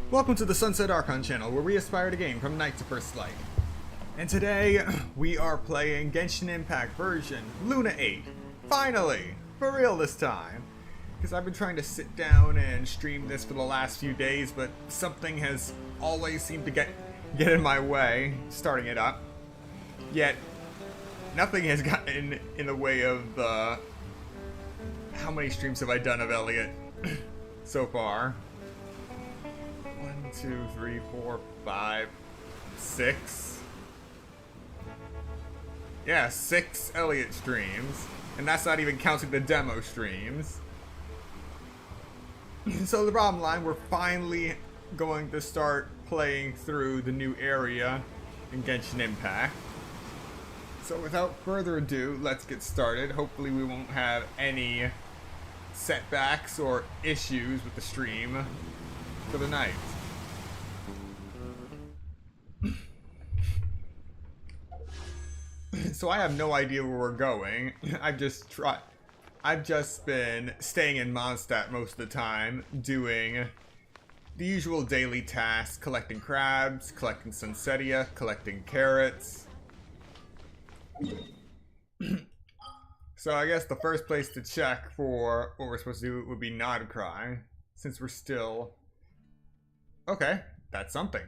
Welcome to the Sunset Archon channel, where we aspire to gain from night to first light. And today, we are playing Genshin Impact version Luna 8. Finally! For real this time. Because I've been trying to sit down and stream this for the last few days, but something has always seemed to get in my way, starting it up. Yet, nothing has gotten in the way of the... How many streams have I done of Elliot so far? 1, 2, 3, 4, 5, 6. Yeah, 6 Elliot streams. And that's not even counting the demo streams. So the bottom line, we're finally going to start playing through the new area in Genshin Impact. So without further ado, let's get started. Hopefully we won't have any setbacks or issues with the stream for the night. So I have no idea where we're going. I've just been staying in Mondstadt most of the time, doing the usual daily tasks, collecting crabs, collecting Sunsetia, collecting carrots. So I guess the first place to check for what we're supposed to do would be Nodcry, since we're still... Okay, that's something.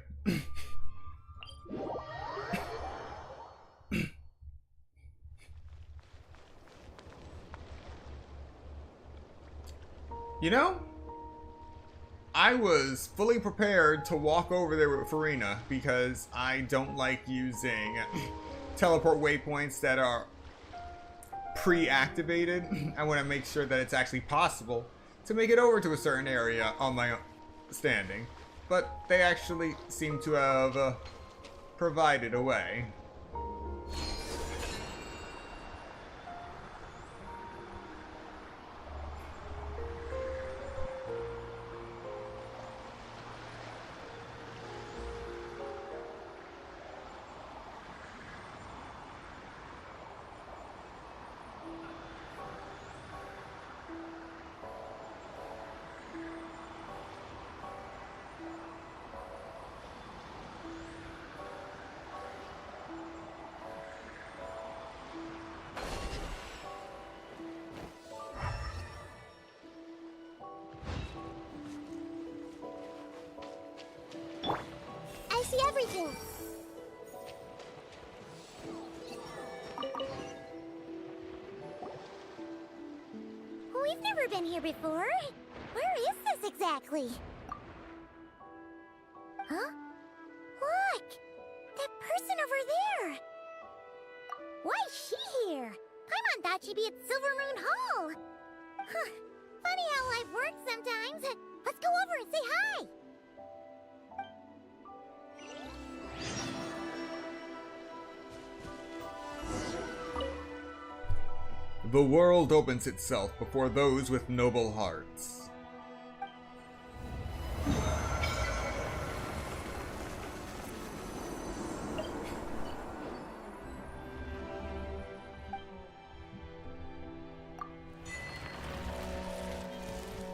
You know, I was fully prepared to walk over there with Farina because I don't like using teleport waypoints that are pre-activated. I want to make sure that it's actually possible to make it over to a certain area on my own standing. But they actually seem to have provided a way. I see everything. We've never been here before. Where is this exactly? Huh? Look! That person over there! Why is she here? Paimon thought she'd be at Silvermoon Hall! Huh. Funny how life works sometimes. Let's go over and say hi! The world opens itself before those with noble hearts.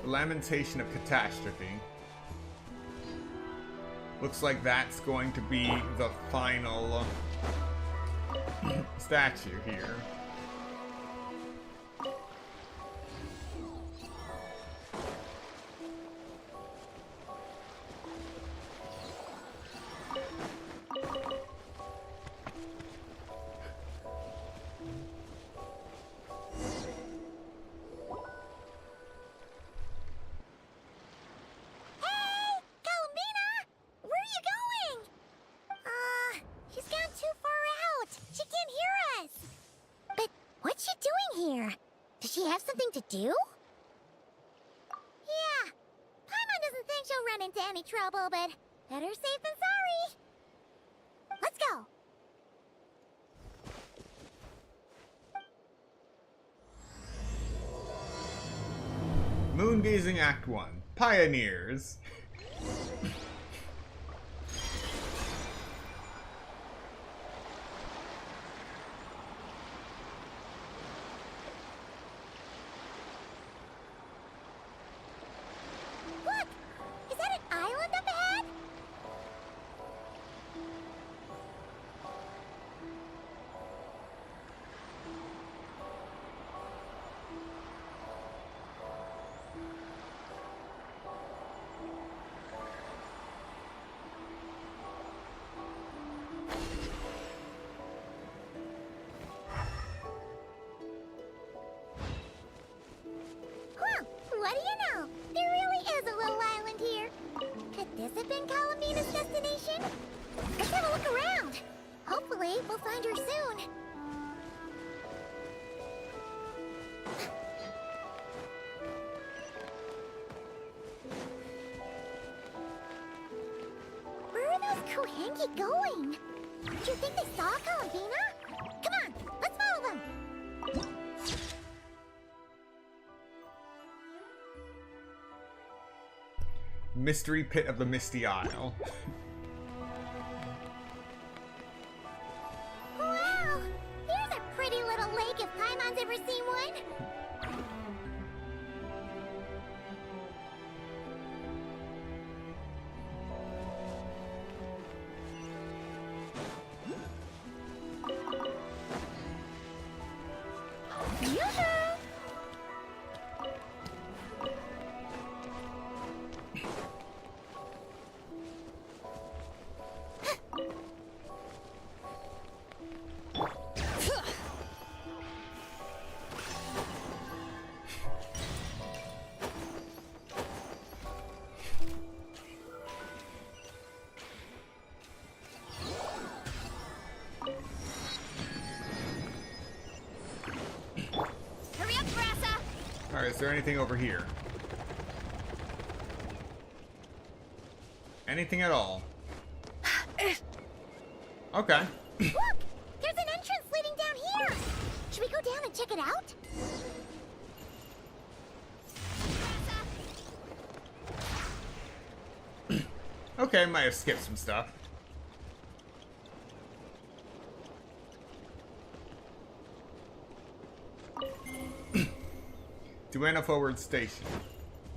The Lamentation of Catastrophe. Looks like that's going to be the final statue here. Does she have something to do? Yeah. Paimon doesn't think she'll run into any trouble, but better safe than sorry. Let's go. Moongazing Act 1. Pioneers. Look! Is that an island up ahead? Nina's destination? Let's have a look around. Hopefully, we'll find her soon. Where are those Kohengi going? Do you think they saw Columbina? Come on, let's follow them. Mystery Pit of the Misty Isle. Wow! Here's a pretty little lake if Paimon's ever seen one. Yoo-hoo! Hurry up, Grassa! Alright, is there anything over here? Anything at all? Okay. Look! There's an entrance leading down here! Should we go down and check it out? Okay, might have skipped some stuff. Duana Forward Station.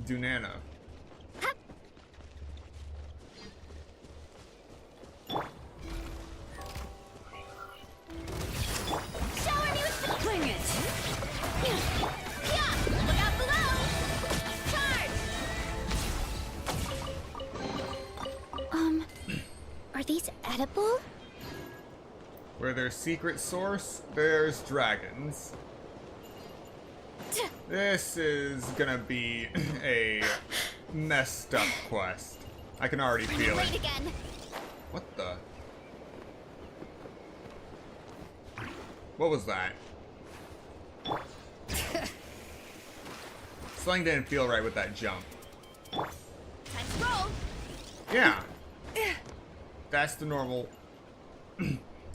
Dunana. Hup. Shower me with the Cling it! yeah! Look out below! Charge! Are these edible? Where there's secret source, there's dragons. This is gonna be a messed up quest. I can already feel Wait it. again! What the? What was that? Something didn't feel right with that jump. Time to roll! Yeah. That's the normal...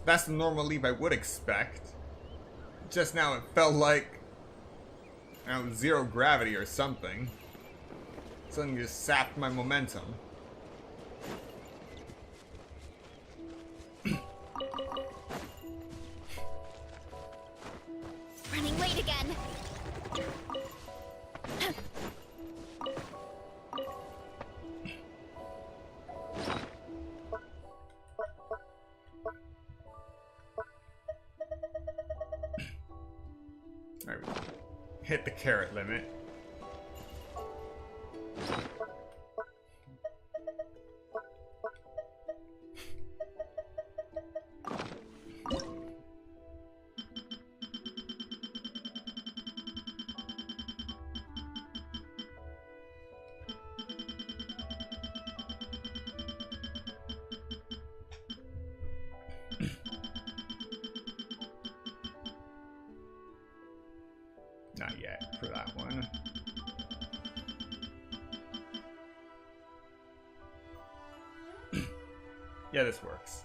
That's the normal leap I would expect. Just now it felt like... I don't know, zero gravity or something. Something just sapped my momentum. Running late again! Alright, hit the carrot limit. Not yet for that one. Yeah, this works.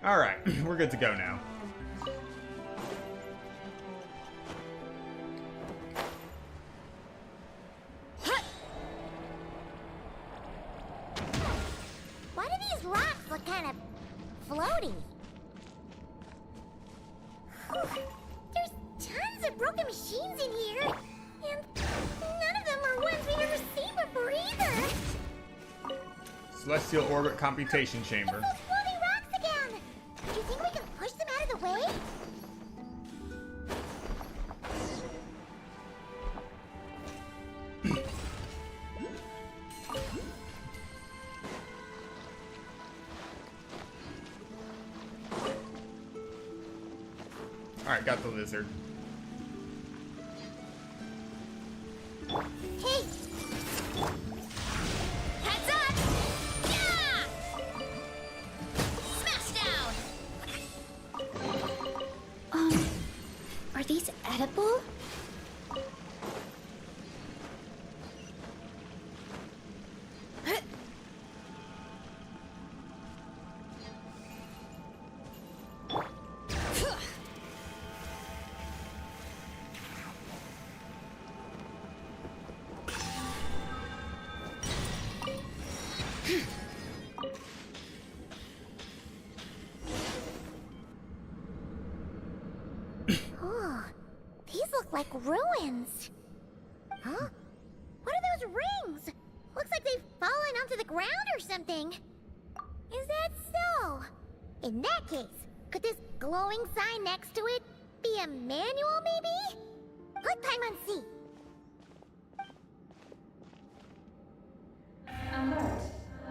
Alright, we're good to go now. Why do these rocks look kind of floaty? Whew. There's tons of broken machines in here, and none of them are ones we've ever seen before either. Celestial Orbit Computation Chamber. It's those floaty rocks again! Do you think we can push them out of the way? Alright, got the lizard. Hey! Heads up! Yeah! Smash down! Are these edible? Like ruins. Huh? What are those rings? Looks like they've fallen onto the ground or something. Is that so? In that case, could this glowing sign next to it be a manual, maybe? Let Paimon see. Alert!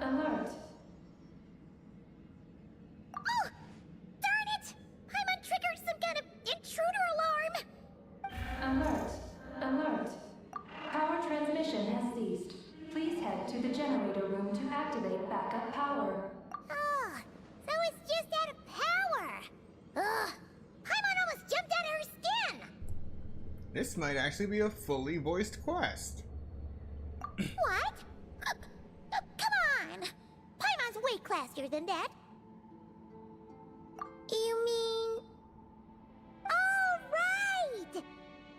Alert! Oh! Darn it! Paimon triggered some kind of intruder alarm! Alert! Alert! Power transmission has ceased. Please head to the generator room to activate backup power. Oh, so it's just out of power. Ugh! Paimon almost jumped out of her skin! This might actually be a fully voiced quest. What? Come on! Paimon's way classier than that. You mean... Oh, right!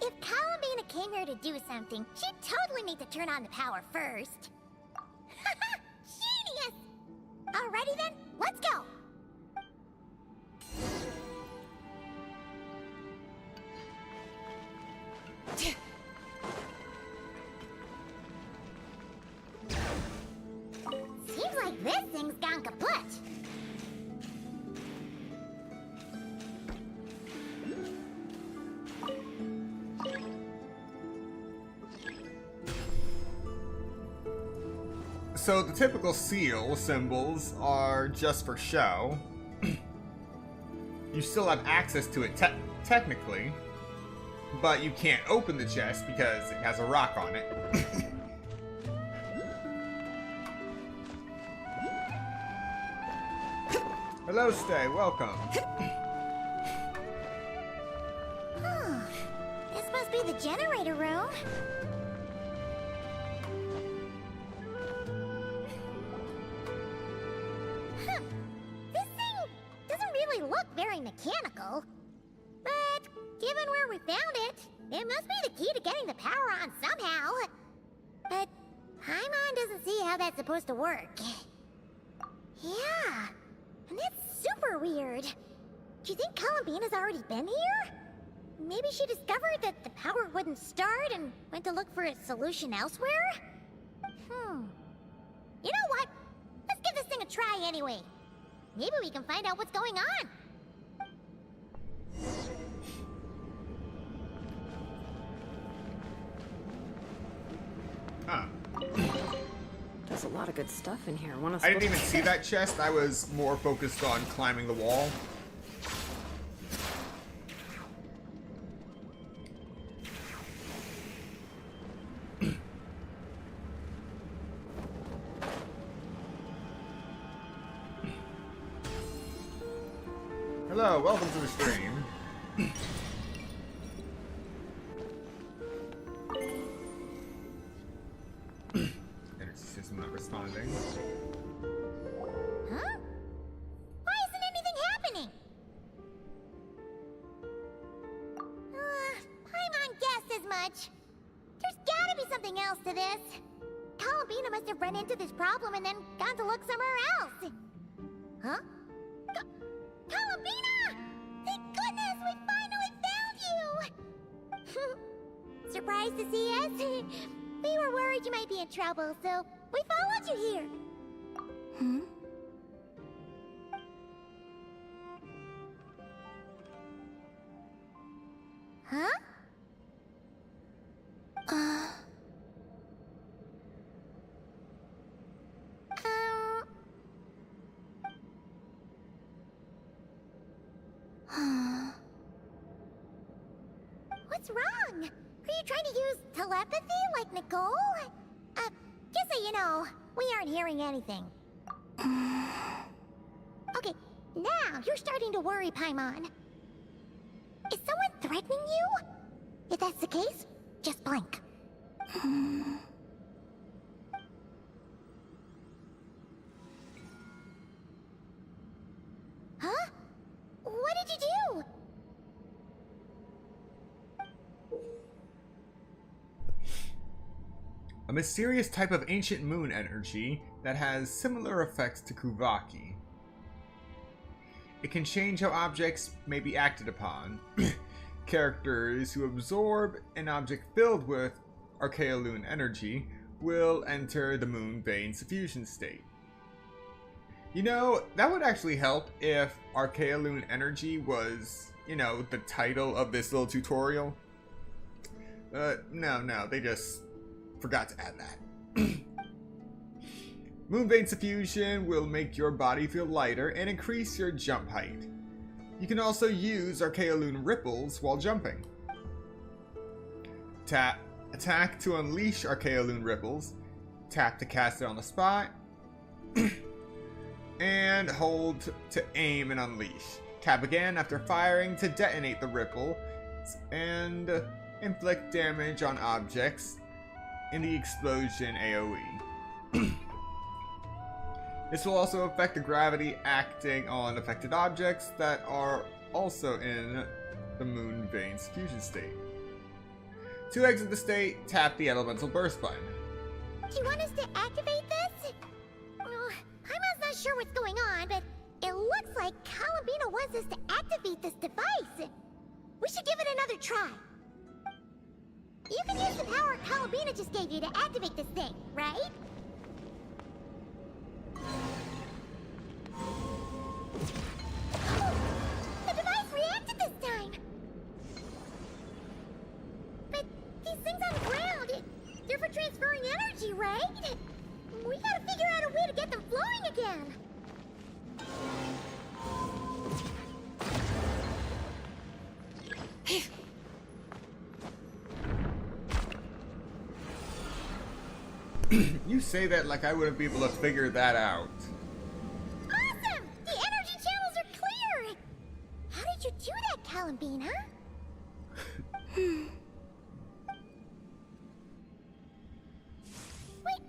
If Columbina came here to do something, she'd totally need to turn on the power first. Haha! Genius! Alrighty then, let's go! Seems like this thing's gone kaput. So the typical seal symbols are just for show. You still have access to it technically, but you can't open the chest because it has a rock on it. Hello, Stay. Welcome. Huh. This must be the generator room. Huh. This thing doesn't really look very mechanical. But given where we found it, it must be the key to getting the power on somehow. But Paimon doesn't see how that's supposed to work. Yeah, and that's super weird. Do you think Columbina's already been here? Maybe she discovered that the power wouldn't start and went to look for a solution elsewhere? You know what? Let's give this thing a try anyway. Maybe we can find out what's going on. Huh. There's a lot of good stuff in here. I didn't even see that chest. I was more focused on climbing the wall. Hello, welcome to the stream. Energy system not responding. Huh? Why isn't anything happening? Paimon guessed as much. There's gotta be something else to this. Columbina must have run into this problem and then gone to look somewhere else. Huh? Columbina! Thank goodness we finally found you! Surprised to see us? We were worried you might be in trouble, so we followed you here. Huh? What's wrong? Are you trying to use telepathy like Nicole? Just so you know, we aren't hearing anything. Okay, now you're starting to worry, Paimon. Is someone threatening you? If that's the case, just blink. Huh? What did you do? A mysterious type of ancient moon energy that has similar effects to Kuvaki. It can change how objects may be acted upon. Characters who absorb an object filled with Archaeoloon energy will enter the moon vein suffusion state. You know, that would actually help if Archaeoloon energy was, you know, the title of this little tutorial. No, they just forgot to add that. Moon vein suffusion will make your body feel lighter and increase your jump height. You can also use Archaeoloon ripples while jumping. Tap attack to unleash Archaeoloon ripples. Tap to cast it on the spot. And hold to aim and unleash. Tap again after firing to detonate the ripple and inflict damage on objects in the explosion AoE. This will also affect the gravity acting on affected objects that are also in the moon vein fusion state. To exit the state, tap the elemental burst button. Do you want us to activate this? Paimon's not sure what's going on, but it looks like Columbina wants us to activate this device. We should give it another try. You can use the power Columbina just gave you to activate this thing, right? Oh, the device reacted this time! But these things on the ground, they're for transferring energy, right? We gotta figure out a way to get them flowing again. You say that like I wouldn't be able to figure that out. Awesome! The energy channels are clear! How did you do that, Columbina? Wait,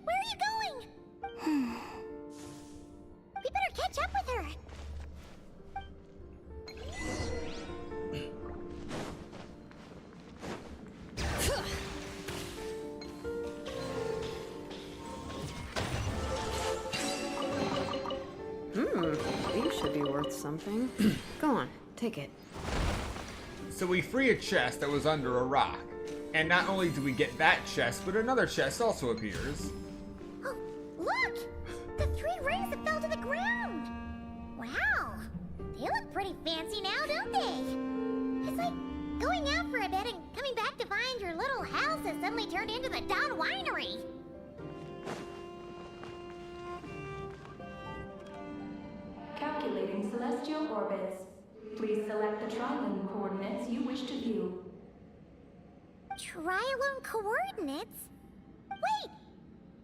where are you going? We better catch up with her. These should be worth something. Go on, take it. So we free a chest that was under a rock. And not only do we get that chest, but another chest also appears. Oh, look! The 3 rings that fell to the ground! Wow! They look pretty fancy now, don't they? It's like going out for a bit and coming back to find your little house has suddenly turned into the Dawn Winery. Calculating celestial orbits. Please select the trilane coordinates you wish to view. Trilone coordinates? Wait!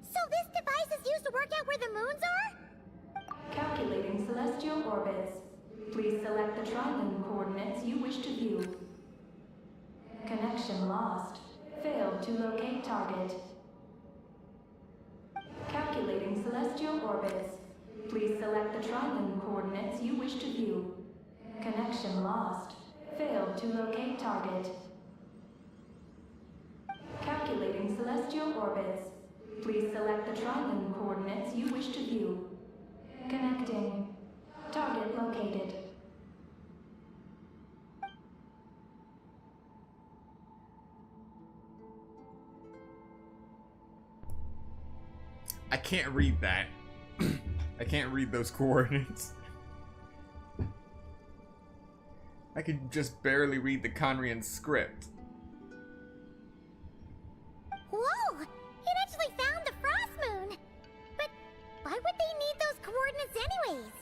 So this device is used to work out where the moons are? Calculating celestial orbits. Please select the trilane coordinates you wish to view. Connection lost. Failed to locate target. Calculating celestial orbits. Please select the trilane coordinates you wish to view. Connection lost. Failed to locate target. Calculating celestial orbits. Please select the trilane coordinates you wish to view. Connecting. Target located. I can't read that. I can't read those coordinates. I could just barely read the Conrian script. Whoa! It actually found the frost moon! But why would they need those coordinates anyways?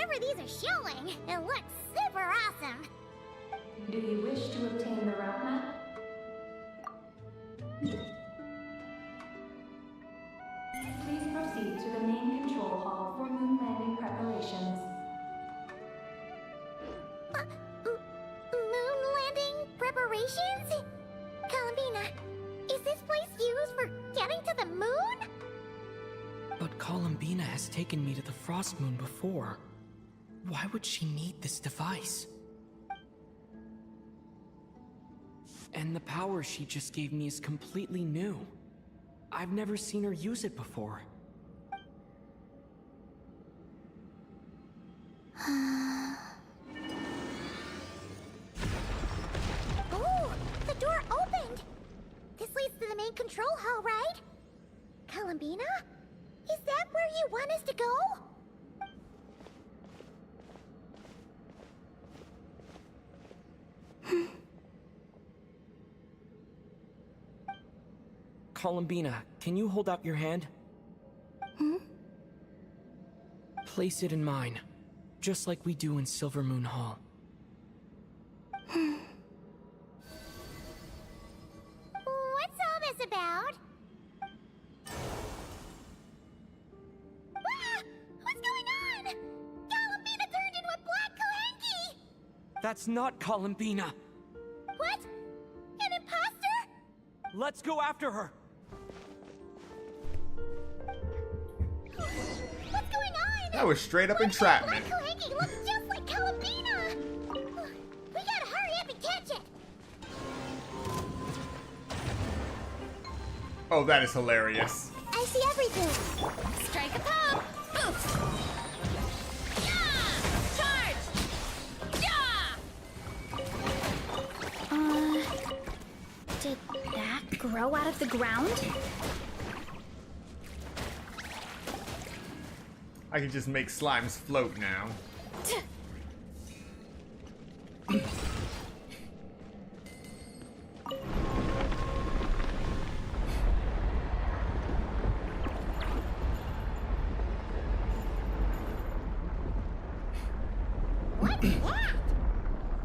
whatever these are showing, it looks super awesome. Do you wish to obtain the route map? Please proceed to the main control hall for Moonlanding preparations. Moon landing preparations? Columbina, is this place used for getting to the moon? But Columbina has taken me to the Frost Moon before. Why would she need this device? And the power she just gave me is completely new. I've never seen her use it before. Oh, the door opened! This leads to the main control hall, right? Columbina? Is that where you want us to go? Columbina, can you hold out your hand? Place it in mine, just like we do in Silver Moon Hall. What's all this about? Ah! What's going on? Columbina turned into a black Kohenki! That's not Columbina! What? An imposter? Let's go after her! What's going on? That was straight up entrapment. Black Kohenki looks just like Columbina! We gotta hurry up and catch it! Oh, that is hilarious. I see everything. Strike a pump. Oof. Yeah! Charge! Yeah! Did that grow out of the ground? I can just make slimes float now. What's that?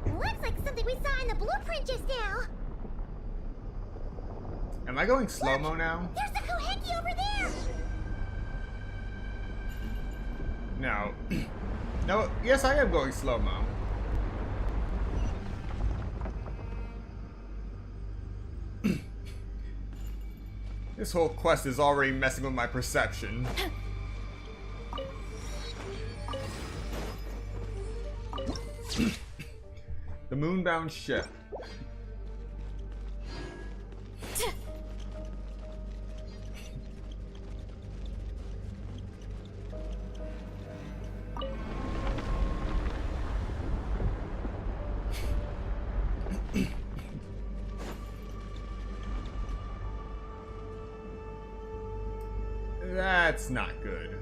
Looks like something we saw in the blueprint just now. Am I going slow-mo now? There's a Kohenki over there! No. No, yes, I am going slow-mo. This whole quest is already messing with my perception. The moonbound ship. That's not good.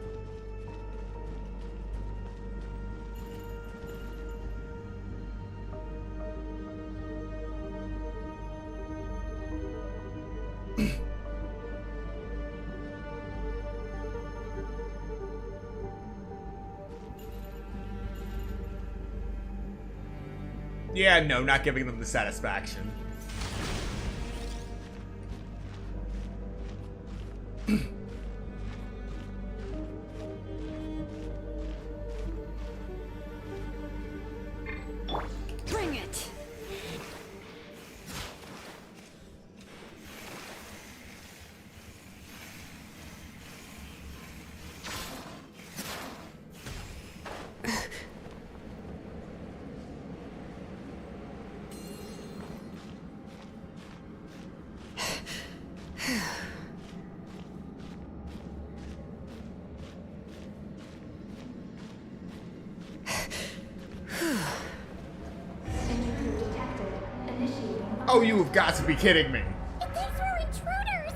Yeah, no, not giving them the satisfaction. Bring it! Intruder detected. Initiating. Oh, you have got to be kidding me. It thinks we're intruders!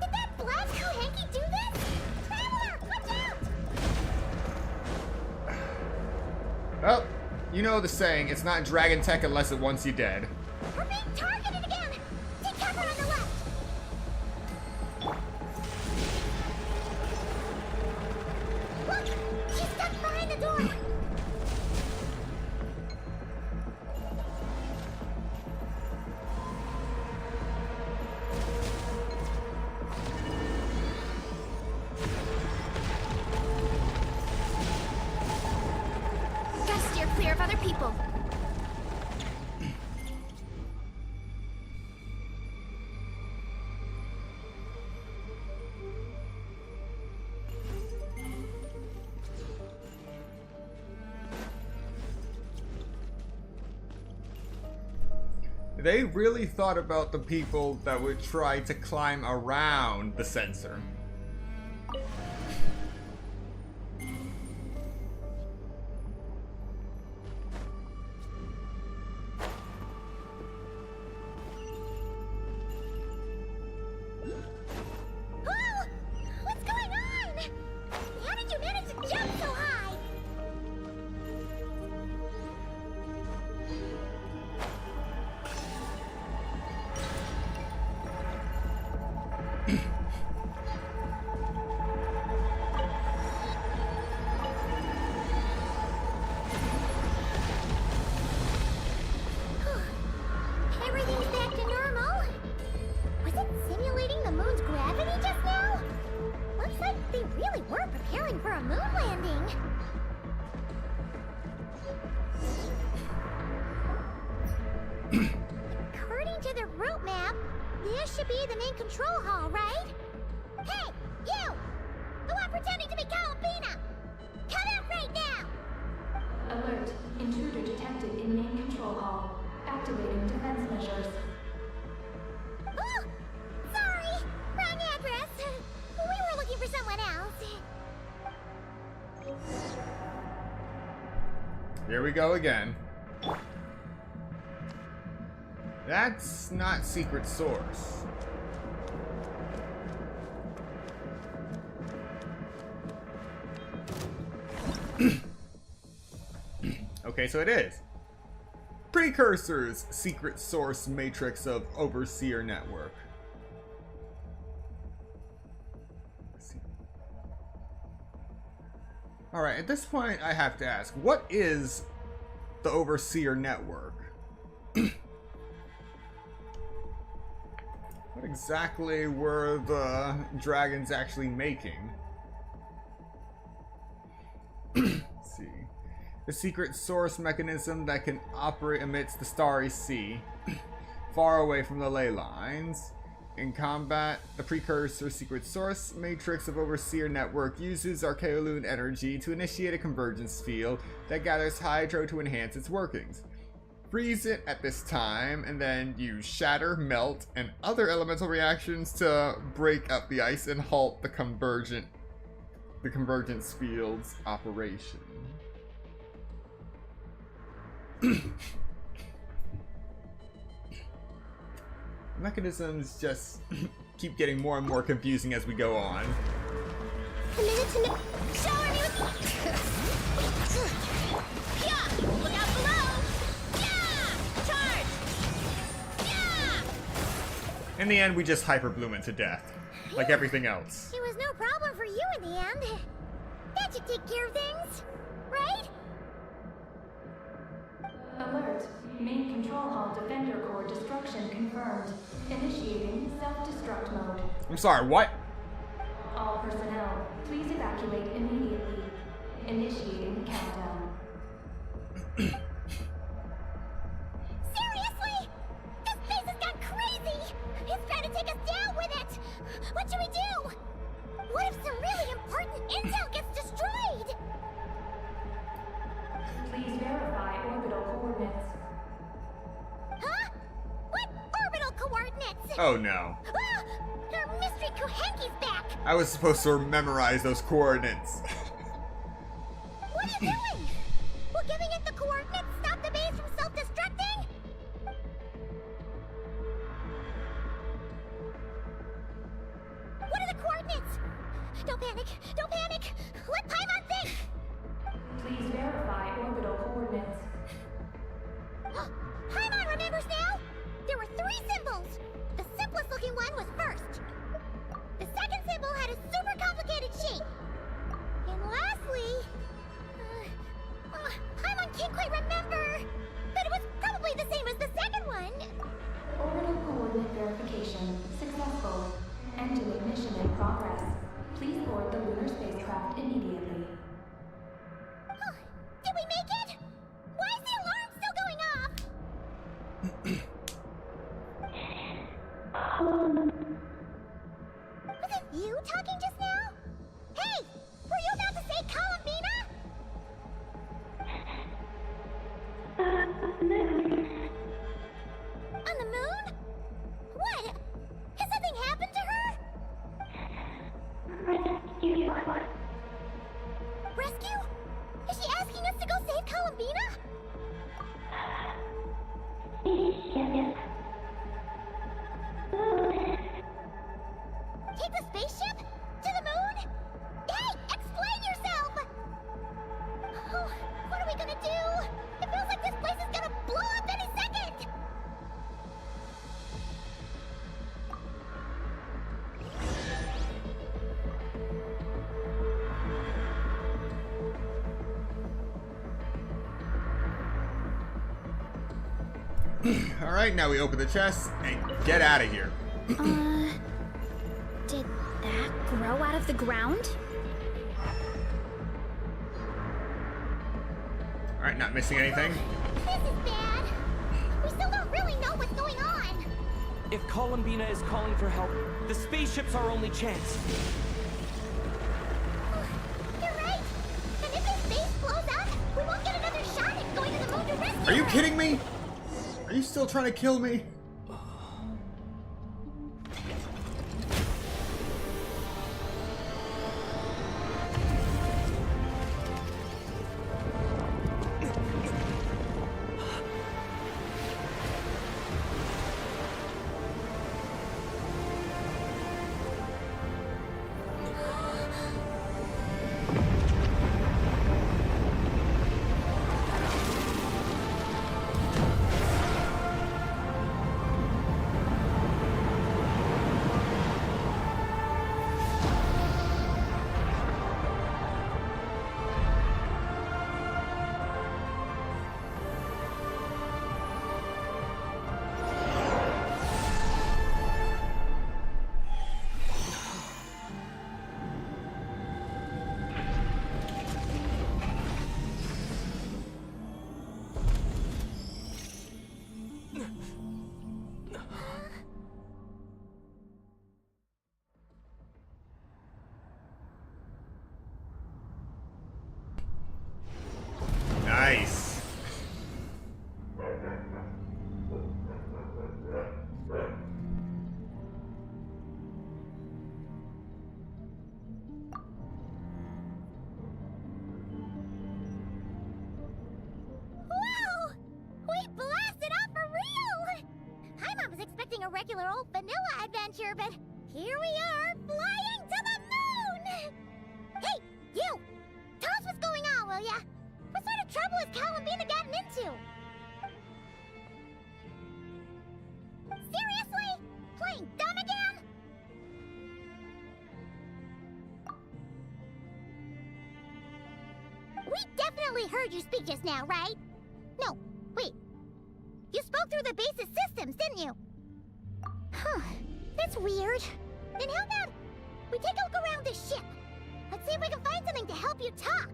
Did that black Kohenki do this? Traveler, watch out! Well, you know the saying, it's not dragon tech unless it wants you dead. We're being targeted again! Take cover on the left! Look! She's stuck behind the door! other people. They really thought about the people that would try to climb around the sensor. Whoa! What's going on? How did you manage to jump so high? Everything's back to normal. Was it simulating the moon's gravity just now? Looks like they really were preparing for a moon landing. According to the route map, this should be the main control hall, right? Hey, you! The one pretending to be Columbina! Come out right now! Alert. Intruder detected in main control hall. Activating defense measures. Oh! Sorry! Wrong address! We were looking for someone else. Here we go again. That's not secret source. Okay, so it is. Precursors, secret source matrix of overseer network. Alright, at this point I have to ask, what is the overseer network? What exactly were the dragons actually making? Let's see. The secret source mechanism that can operate amidst the starry sea, far away from the ley lines. In combat, the precursor secret source matrix of Overseer Network uses Archaeoloon energy to initiate a convergence field that gathers hydro to enhance its workings. Freeze it at this time, and then use shatter, melt, and other elemental reactions to break up the ice and halt the convergence field's operation. Mechanisms just keep getting more and more confusing as we go on. A minute to shower me with. Yeah! Look out below! Yeah! Charge! Yeah! In the end, we just hyper bloom it to death, like everything else. It was no problem for you in the end. That should take care of things, right? Alert. Main control hall defender core destruction confirmed. Initiating self-destruct mode. I'm sorry, what? All personnel, please evacuate immediately. Initiating countdown. Seriously? This place has gone crazy! It's trying to take us down with it! What should we do? What if some really important intel gets destroyed? Please verify orbital coordinates. Huh? What orbital coordinates? Oh no. Ah! Our mystery Kohenki's back! I was supposed to memorize those coordinates. What are you doing? Will giving it the coordinates stop the base from self-destructing? What are the coordinates? Don't panic! Don't panic! Let Paimon think! Please verify orbital coordinates. Paimon remembers now? There were 3 symbols. The simplest looking one was first. The second symbol had a super complicated shape. And lastly... Paimon can't quite remember. But it was probably the same as the second one. Orbital coordinate verification successful. Engine ignition in progress. Please board the lunar spacecraft immediately. Did we make it? Why is Rescue? Is she asking us to go save Columbina? Take the spaceship? To the moon? Hey, explain yourself! Oh, what are we gonna do? It feels like this place is gonna blow up any second! Alright, now we open the chest and get out of here. Did that grow out of the ground? Alright, not missing anything. This is bad. We still don't really know what's going on. If Columbina is calling for help, the spaceship's our only chance. You're right. And if this base blows up, we won't get another shot at going to the moon to rescue Are you her. kidding me? Are you still trying to kill me? Nice. Wow! We blasted off for real! Paimon was expecting a regular old vanilla adventure, but here we are, flying to the moon! Hey, you! Tell us what's going on, will ya? What sort of trouble has Columbina gotten into? Seriously? Playing dumb again? We definitely heard you speak just now, right? No, wait. You spoke through the base's systems, didn't you? Huh, that's weird. Then how about we take a look around the ship? Let's see if we can find something to help you talk.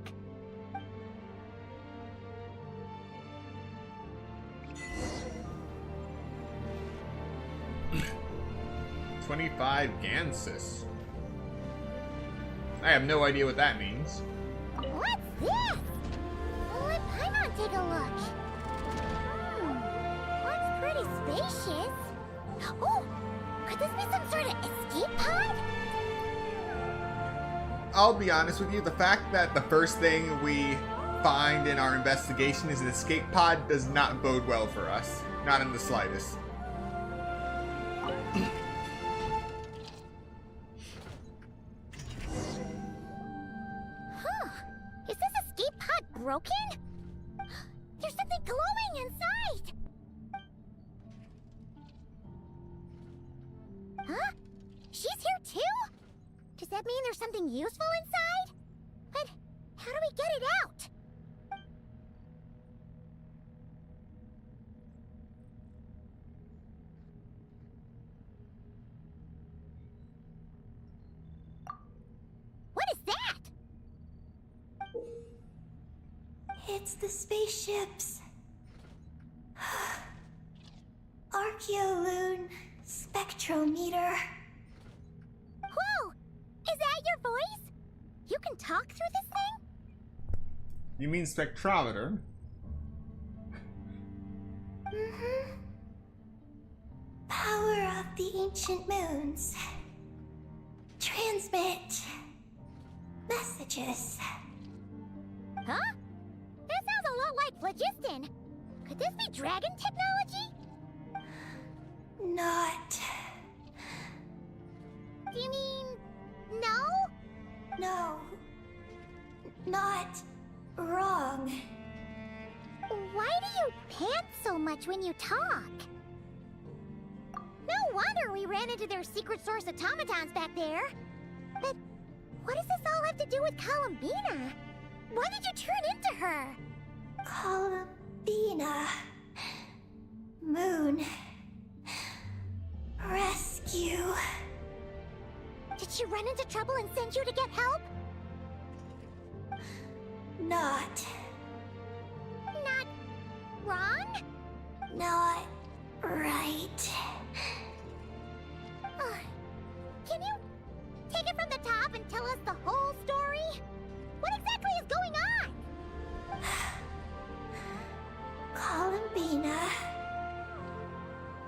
25 Gansis. I have no idea what that means. What's this? Let Paimon take a look. Looks pretty spacious. Oh, could this be some sort of escape pod? I'll be honest with you, the fact that the first thing we find in our investigation is an escape pod does not bode well for us. Not in the slightest. Huh. Is this escape pod broken? There's something glowing inside! Huh? She's here too? Does that mean there's something useful inside? But how do we get it out? What is that? It's the spaceships. Archeoloon spectrometer. Whoa! Is that your voice? You can talk through this thing? You mean spectrometer? Power of the ancient moons. transmit messages. Huh? That sounds a lot like phlogiston. Could this be dragon technology? Not. Do you mean no? No. Not wrong. Why do you pant so much when you talk? No wonder we ran into their secret source automatons back there. But what does this all have to do with Columbina? Why did you turn into her? Columbina. Moon. Rescue. Did she run into trouble and send you to get help? Not. Not wrong? Not right. Can you take it from the top and tell us the whole story? What exactly is going on? Columbina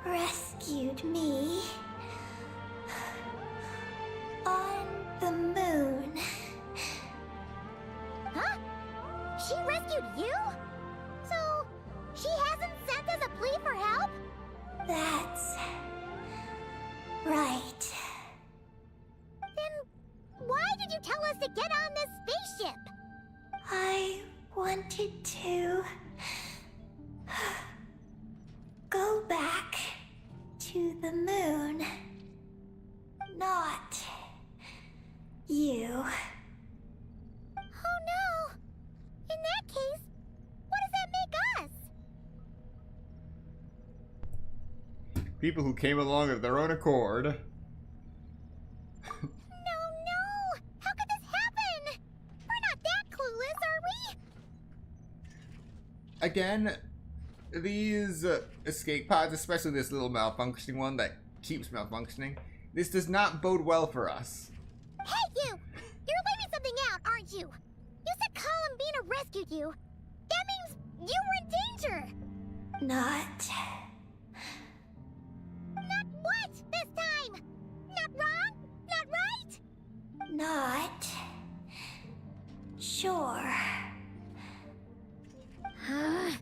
rescued me on the moon. Huh? She rescued you? So, she hasn't sent us a plea for help? That's right. Then why did you tell us to get on this spaceship? I wanted to go back to the moon. Not you. Oh no! In that case, what does that make us? People who came along of their own accord. No! How could this happen? We're not that clueless, are we? Again, these escape pods, especially this little malfunctioning one that keeps malfunctioning, this does not bode well for us. Hey, you! You're leaving something out, aren't you? You said Columbina rescued you. That means you were in danger. Not. Not what this time? Not wrong? Not right? Not. Sure. Ugh,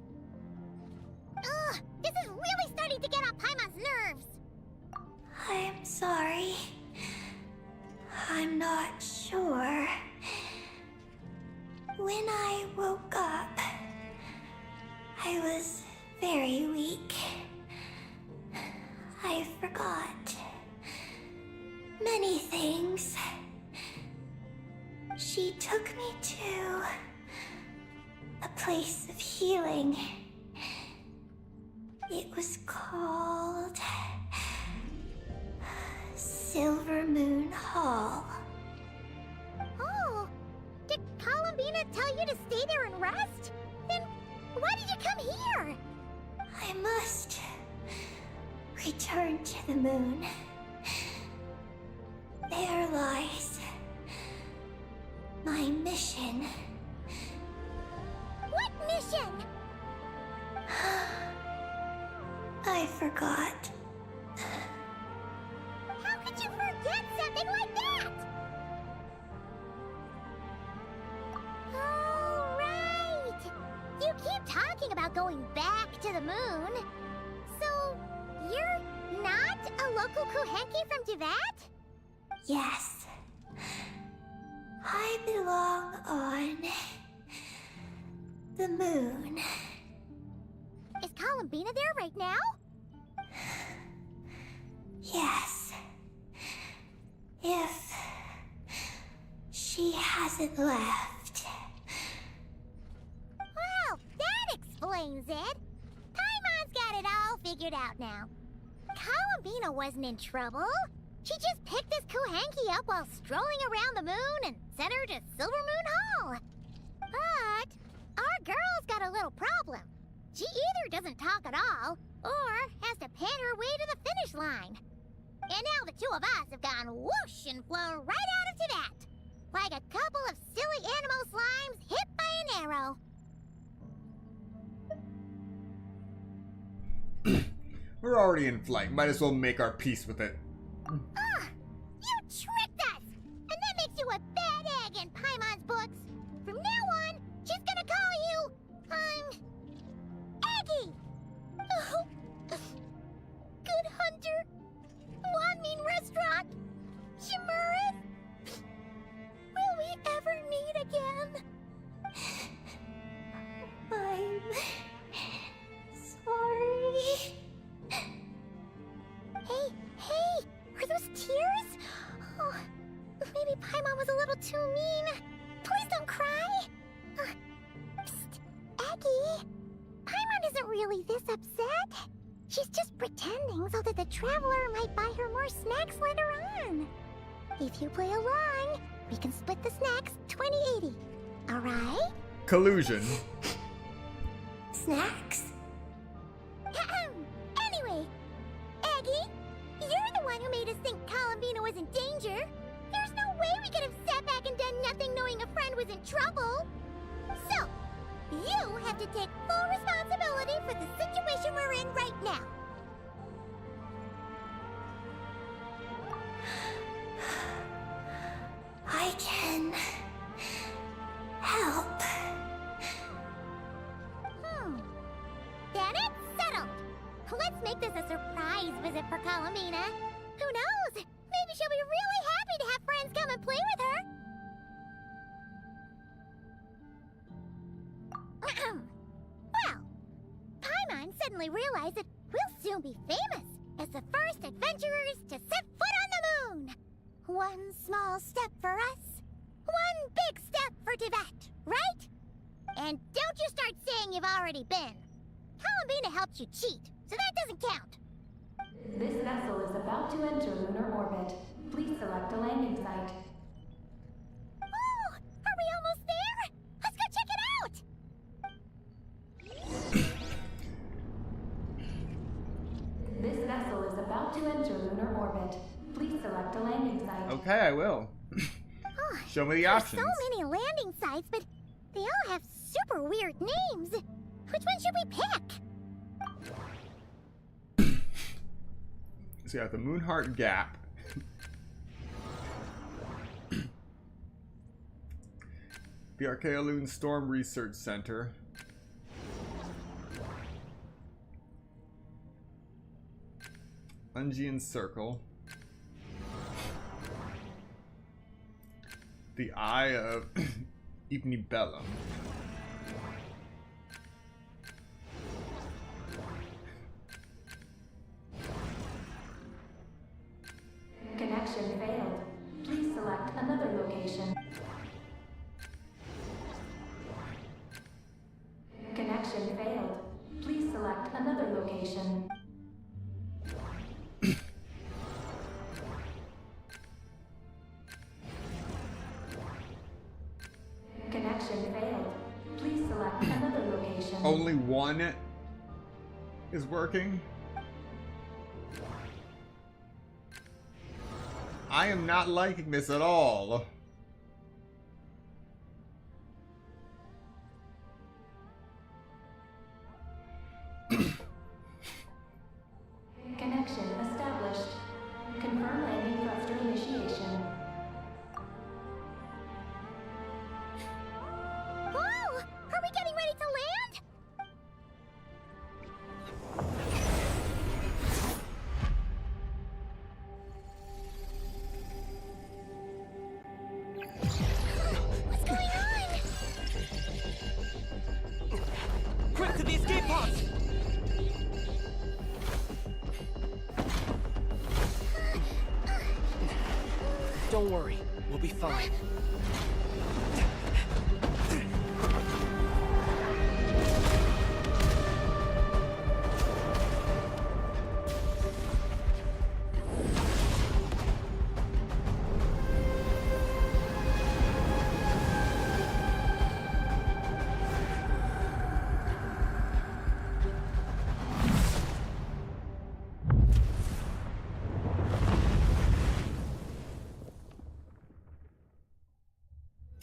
this is really starting to get on Paimon's nerves. I'm sorry. I'm not sure. When I woke up, I was very weak. I forgot many things. She took me to a place of healing. It was called Silver Moon Hall. Oh, did Columbina tell you to stay there and rest? Then why did you come here? I must return to the moon. There lies my mission. What mission? I forgot. How could you forget something like that? Oh, right! You keep talking about going back to the moon. So, you're not a local Kuhenki from Tivat? Yes. I belong on the moon. Is Columbina there right now? Yes. If she hasn't left. Well, that explains it. Paimon's got it all figured out now. Columbina wasn't in trouble. She just picked this Kuhenki up while strolling around the moon and sent her to Silver Moon Hall. But our girl's got a little problem. She either doesn't talk at all, or has to pant her way to the finish line. And now the two of us have gone whoosh and flown right out of Tivat, like a couple of silly animal slimes hit by an arrow. We're already in flight. Might as well make our peace with it. You tricked us! was a little too mean. Please don't cry. Psst, Eggie. Paimon isn't really this upset. She's just pretending so that the Traveler might buy her more snacks later on. If you play along, we can split the snacks 20-80. Alright? Collusion. Snacks? Anyway, Eggie, you're the one who made us think Columbina was in danger. There's no way we could have sat back and done nothing knowing a friend was in trouble. So, you have to take full responsibility for the situation we're in right now. I can help. Then it's settled. Let's make this a surprise visit for Columbina. Who knows? Maybe she'll be really happy to have friends come and play with her. Well, Paimon suddenly realized that we'll soon be famous as the first adventurers to set foot on the moon. One small step for us, one big step for Tibet, right? And don't you start saying you've already been. Columbina helped you cheat, so that doesn't count. This vessel is about to enter lunar orbit. Please select a landing site. Oh, are we almost there? Let's go check it out! This vessel is about to enter lunar orbit. Please select a landing site. Okay, I will. Show me the options. There's so many landing sites, but they all have super weird names. Which one should we pick? So you got the Moonheart Gap. The Archaeoloon Storm Research Center. Ungian Circle. The Eye of Ibnibellum. Connection failed. Please select another location. Connection failed. Please select another location. Connection failed. Please select another location. Only one is working. I am not liking this at all. Connection established. Confirm landing thruster initiation. Oh, are we getting ready to land? What's going on? Quick to the escape pods! Don't worry, we'll be fine.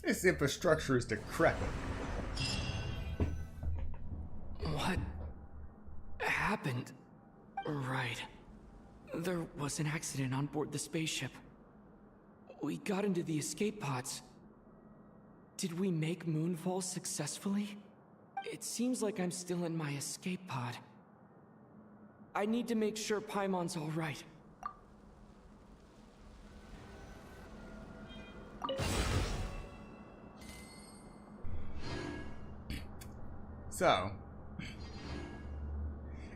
This infrastructure is decrepit. What happened? Right. There was an accident on board the spaceship. We got into the escape pods. Did we make moonfall successfully? It seems like I'm still in my escape pod. I need to make sure Paimon's all right. So,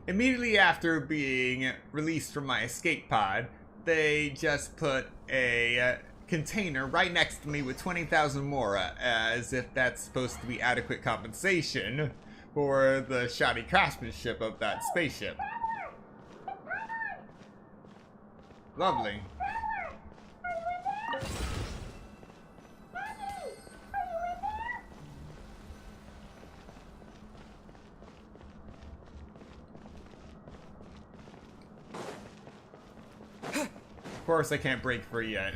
immediately after being released from my escape pod, they just put a container right next to me with 20,000 Mora, as if that's supposed to be adequate compensation for the shoddy craftsmanship of that spaceship. Lovely. Of course I can't break free yet.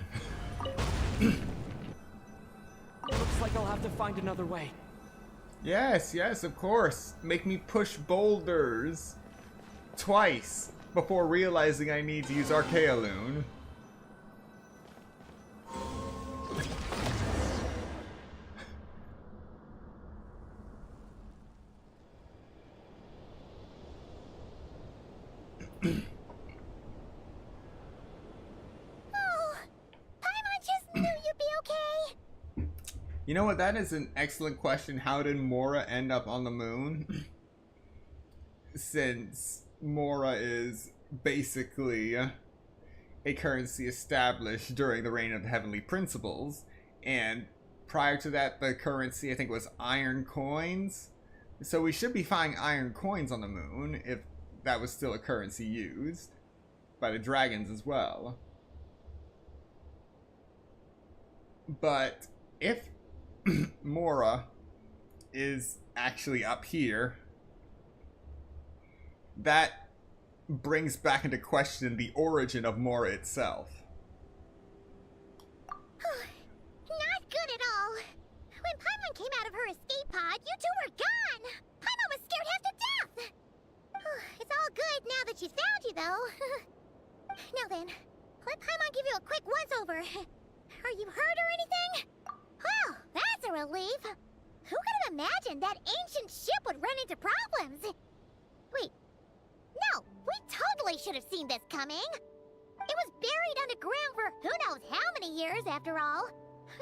Looks like I'll have to find another way. Yes, yes, of course. Make me push boulders twice before realizing I need to use Archaeoloon. You know what, that is an excellent question. How did Mora end up on the moon? Since Mora is basically a currency established during the reign of the Heavenly Principles, and prior to that the currency I think was iron coins. So we should be finding iron coins on the moon if that was still a currency used by the dragons as well. But if Mora is actually up here, that brings back into question the origin of Mora itself. Not good at all. When Paimon came out of her escape pod, you two were gone. Paimon was scared half to death. It's all good now that she's found you, though. Now then, let Paimon give you a quick once-over. Are you hurt or anything? Well, that's a relief. Who could have imagined that ancient ship would run into problems? Wait, no, we totally should have seen this coming. It was buried underground for who knows how many years, after all.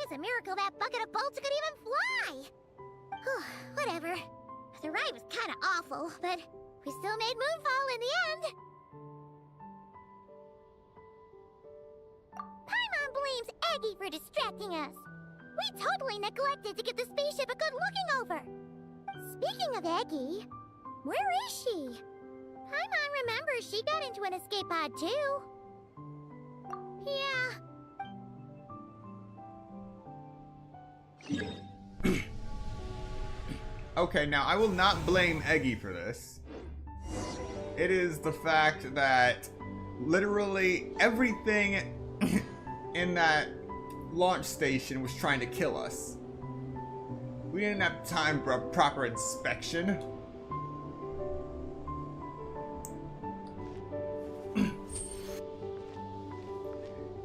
It's a miracle that bucket of bolts could even fly. Whatever. The ride was kind of awful, but we still made Moonfall in the end. Paimon blames Eggy for distracting us. We totally neglected to give the spaceship a good looking over. Speaking of Eggy, where is she? Paimon remembers she got into an escape pod too. Yeah. Okay, now I will not blame Eggy for this. It is the fact that literally everything in that launch station was trying to kill us. We didn't have time for a proper inspection.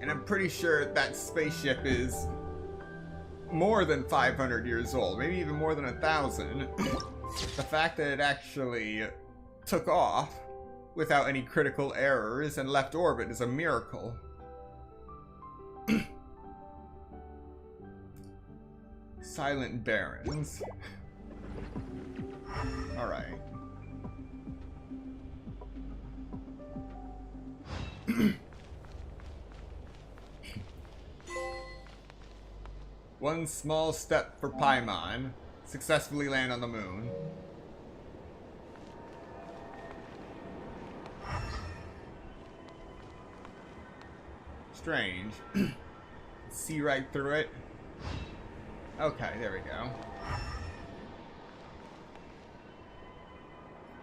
And I'm pretty sure that spaceship is more than 500 years old, maybe even more than 1,000. The fact that it actually took off without any critical errors and left orbit is a miracle. Silent Barons. Alright. One small step for Paimon. Successfully land on the moon. Strange. See right through it. Okay, there we go.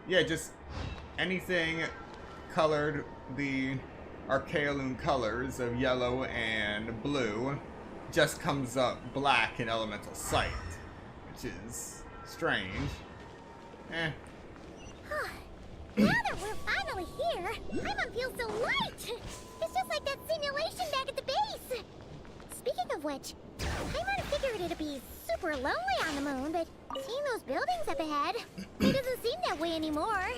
Yeah, just anything colored the Archaeoloon colors of yellow and blue just comes up black in elemental sight, which is strange. Now that we're finally here, Paimon feels so light. It's just like that simulation back at the base. Speaking of which, Paimon figured it'd be super lonely on the moon, but seeing those buildings up ahead, it doesn't seem that way anymore.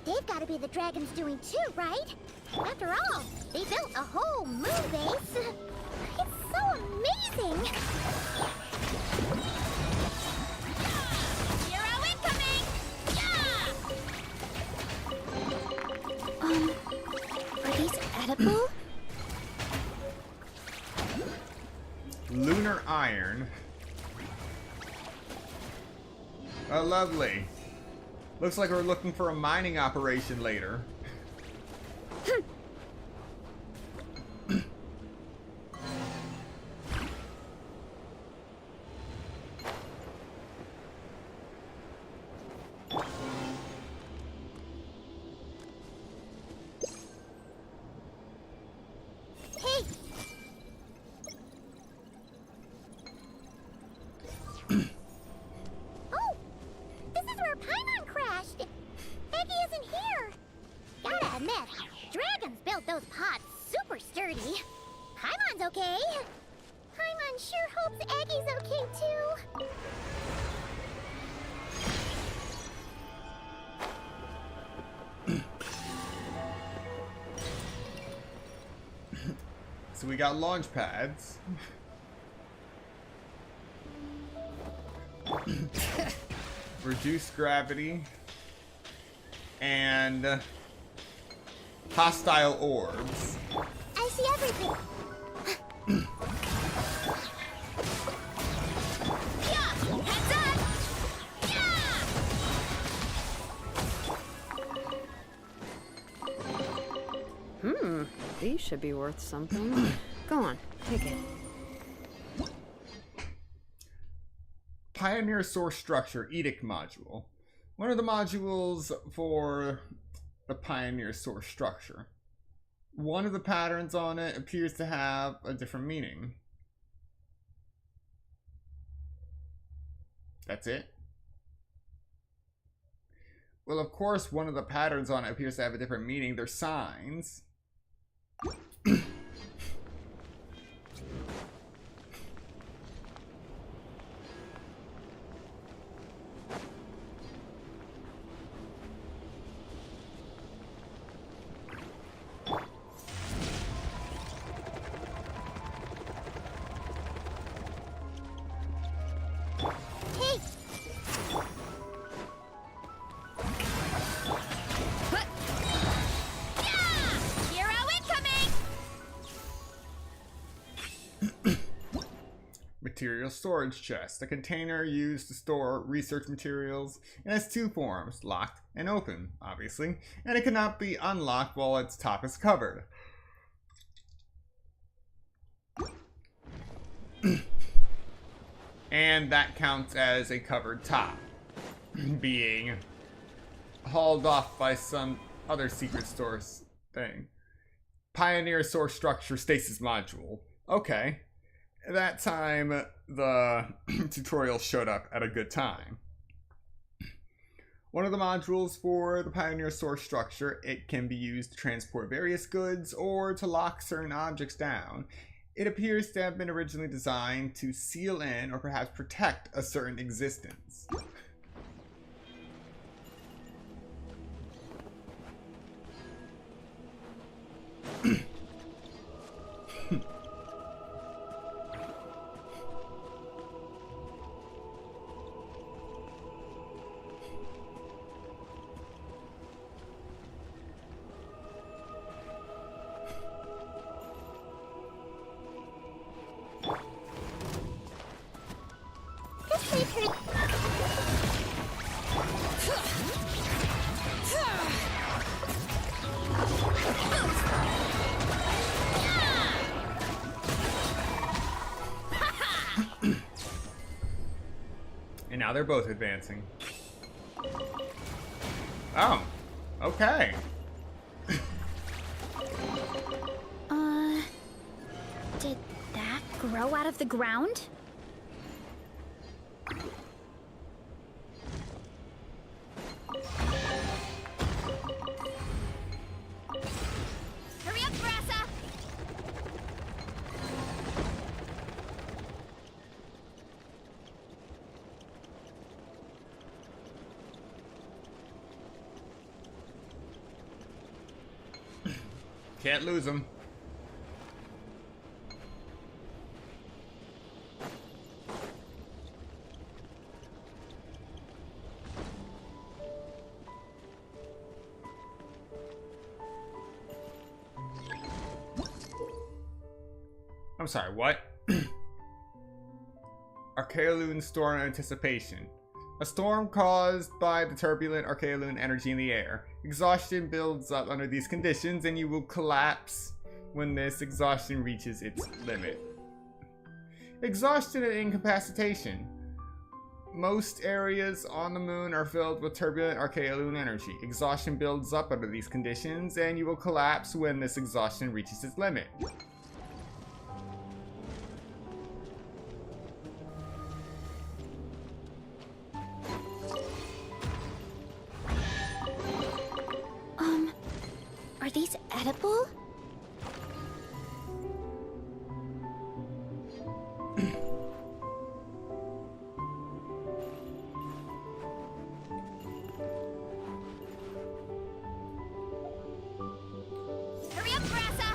They've got to be the dragons doing too, right? After all, they built a whole moon base. It's so amazing! Hero incoming! Yeah! Are these edible? iron. Oh, lovely. Looks like we're looking for a mining operation later. Those pots super sturdy. Paimon's okay. Paimon sure hopes Aggie's okay too. So we got launch pads. Reduced gravity. And hostile orbs. I see everything. Yeah, heads up. Yeah. These should be worth something. Go on, take it. Pioneer Source Structure Edict Module. One of the modules for the Pioneer Source Structure. One of the patterns on it appears to have a different meaning. That's it? Well, of course, one of the patterns on it appears to have a different meaning. They're signs. Material storage chest, a container used to store research materials. It has two forms, locked and open, obviously, and it cannot be unlocked while its top is covered. And that counts as a covered top, being hauled off by some other secret source thing. Pioneer Source Structure Stasis Module. Okay. That time, the tutorial showed up at a good time. One of the modules for the Pioneer Source Structure, it can be used to transport various goods or to lock certain objects down. It appears to have been originally designed to seal in or perhaps protect a certain existence. And now they're both advancing. Oh, okay. Did that grow out of the ground? Hurry up, Grassa! Can't lose them. I'm sorry, what? Archaeoloon Storm Anticipation. A storm caused by the turbulent Archaeoloon energy in the air. Exhaustion builds up under these conditions and you will collapse when this exhaustion reaches its limit. Exhaustion and incapacitation. Most areas on the moon are filled with turbulent Archaeoloon energy. Exhaustion builds up under these conditions and you will collapse when this exhaustion reaches its limit. Are these edible? Hurry up, Grassa!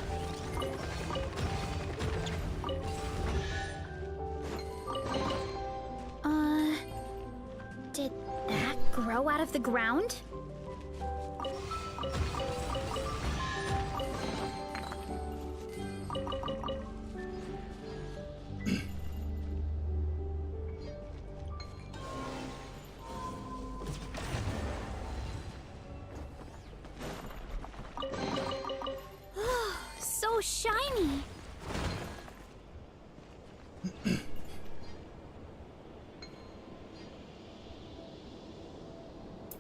Did that grow out of the ground? So shiny.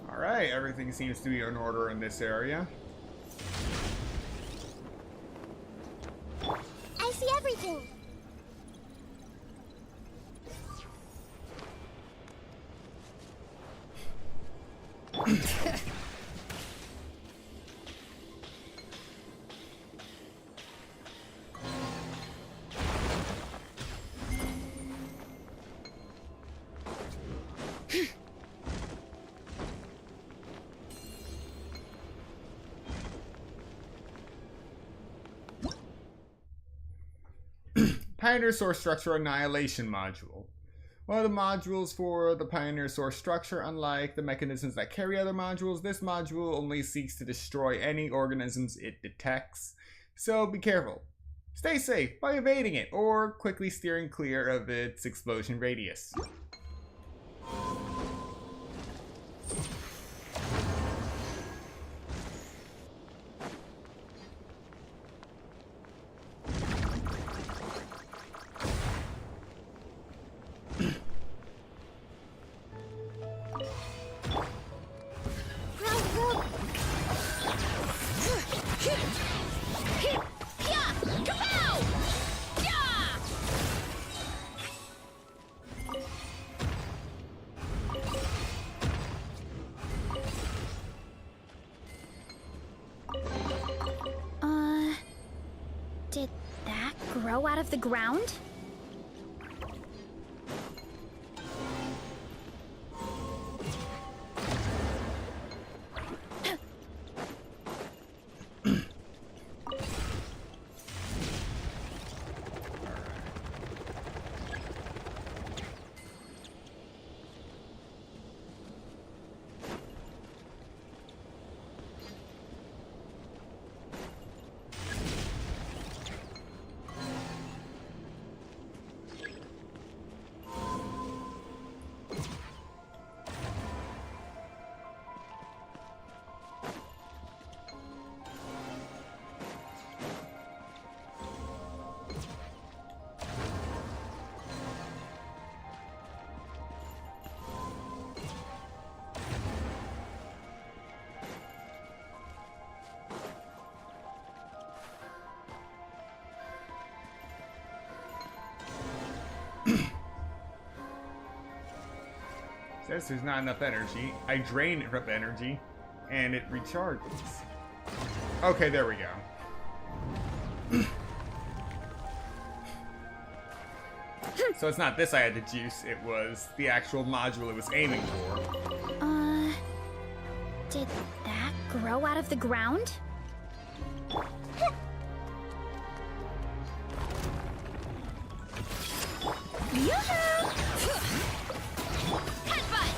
Alright, everything seems to be in order in this area. I see everything. Pioneer Source Structure Annihilation Module. One of the modules for the Pioneer Source Structure, unlike the mechanisms that carry other modules, this module only seeks to destroy any organisms it detects. So be careful. Stay safe by evading it or quickly steering clear of its explosion radius. Did that grow out of the ground? Says there's not enough energy. I drain it of energy, and it recharges. Okay, there we go. So it's not this I had to juice, it was the actual module it was aiming for. Did that grow out of the ground? Yoo-hoo! Headbutt!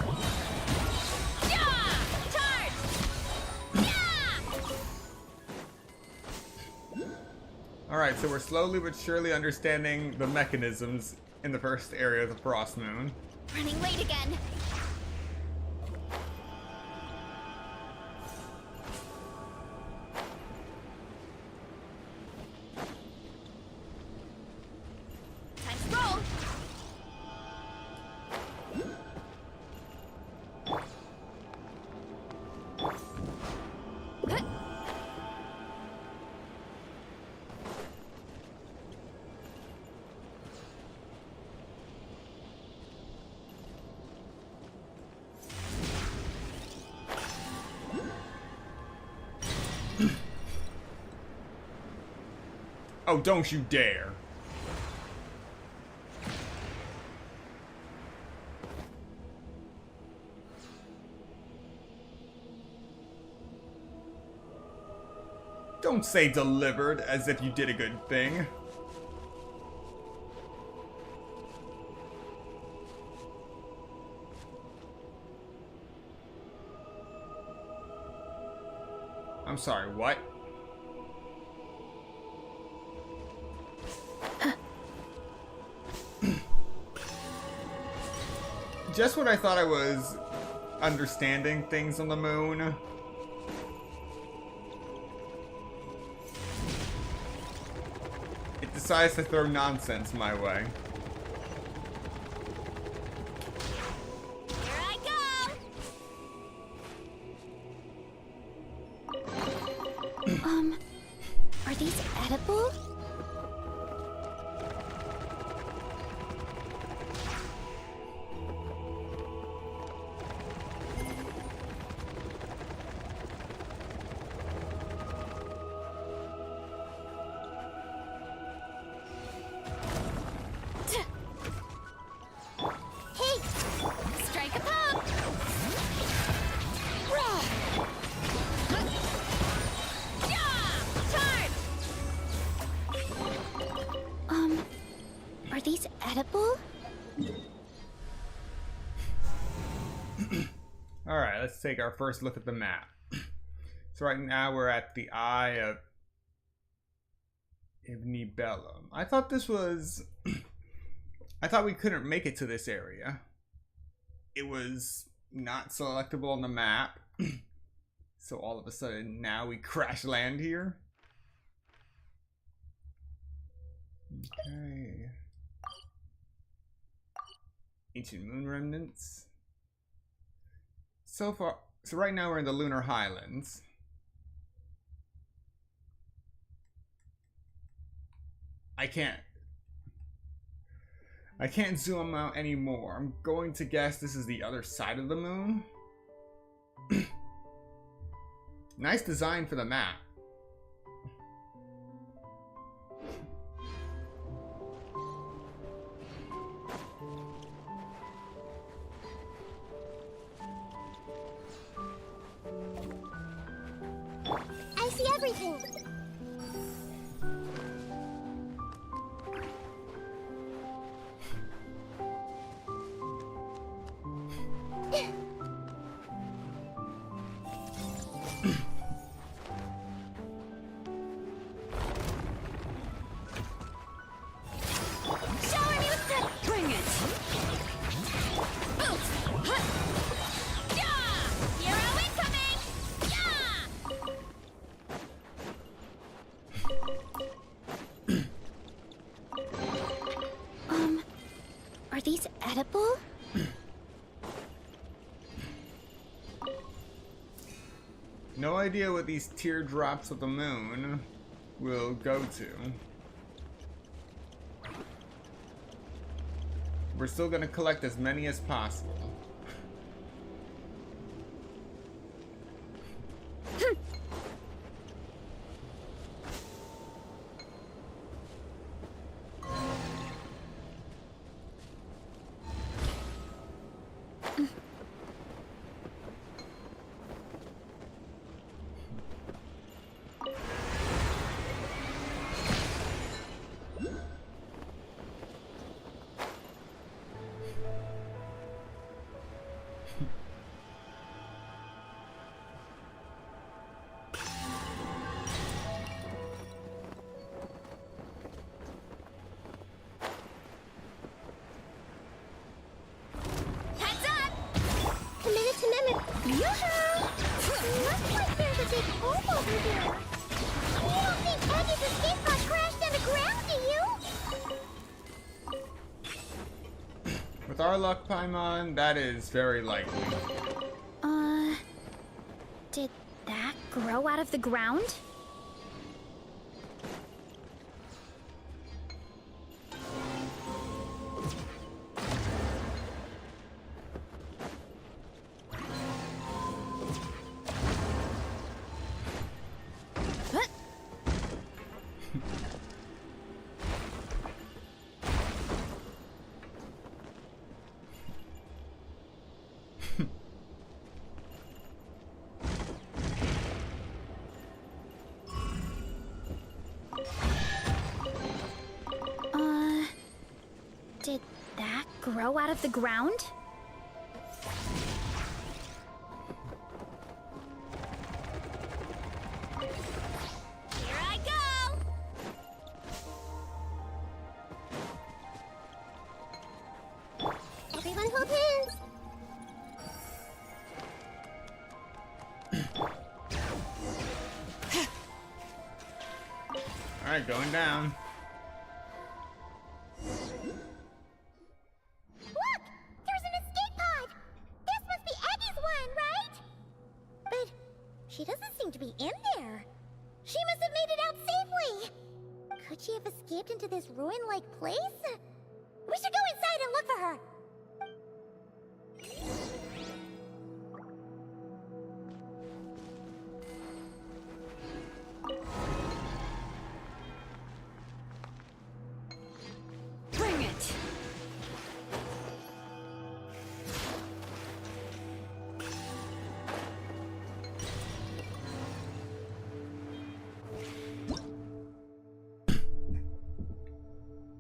Yeah! Charge! Yeah! Alright, so we're slowly but surely understanding the mechanisms in the first area of the Frost Moon. Running late again. Time to roll. Oh, don't you dare. Don't say delivered as if you did a good thing. I'm sorry, what? Just when I thought I was understanding things on the moon, it decides to throw nonsense my way. Here I go. Are these edible? Are these edible? Alright, let's take our first look at the map. So right now we're at the Eye of Ibnibellum. I thought this was... I thought we couldn't make it to this area. It was not selectable on the map. So all of a sudden now we crash land here. Okay. Ancient moon remnants. So right now we're in the Lunar Highlands. I can't zoom out anymore. I'm going to guess this is the other side of the moon. Nice design for the map. I see everything. Shower me with the... Bring it! Boots! Huh! Yeah! Hero incoming! Yeah! Are these edible? No idea what these teardrops of the moon will go to. We're still gonna collect as many as possible. big hole over there. You don't think Eggie's escape pod crashed on the ground, do you? With our luck, Paimon, that is very likely. Did that grow out of the ground? Did that grow out of the ground? Here I go! Everyone hold hands! Alright, going down. She doesn't seem to be in there. She must have made it out safely. Could she have escaped into this ruin-like place? We should go inside and look for her. Bring it!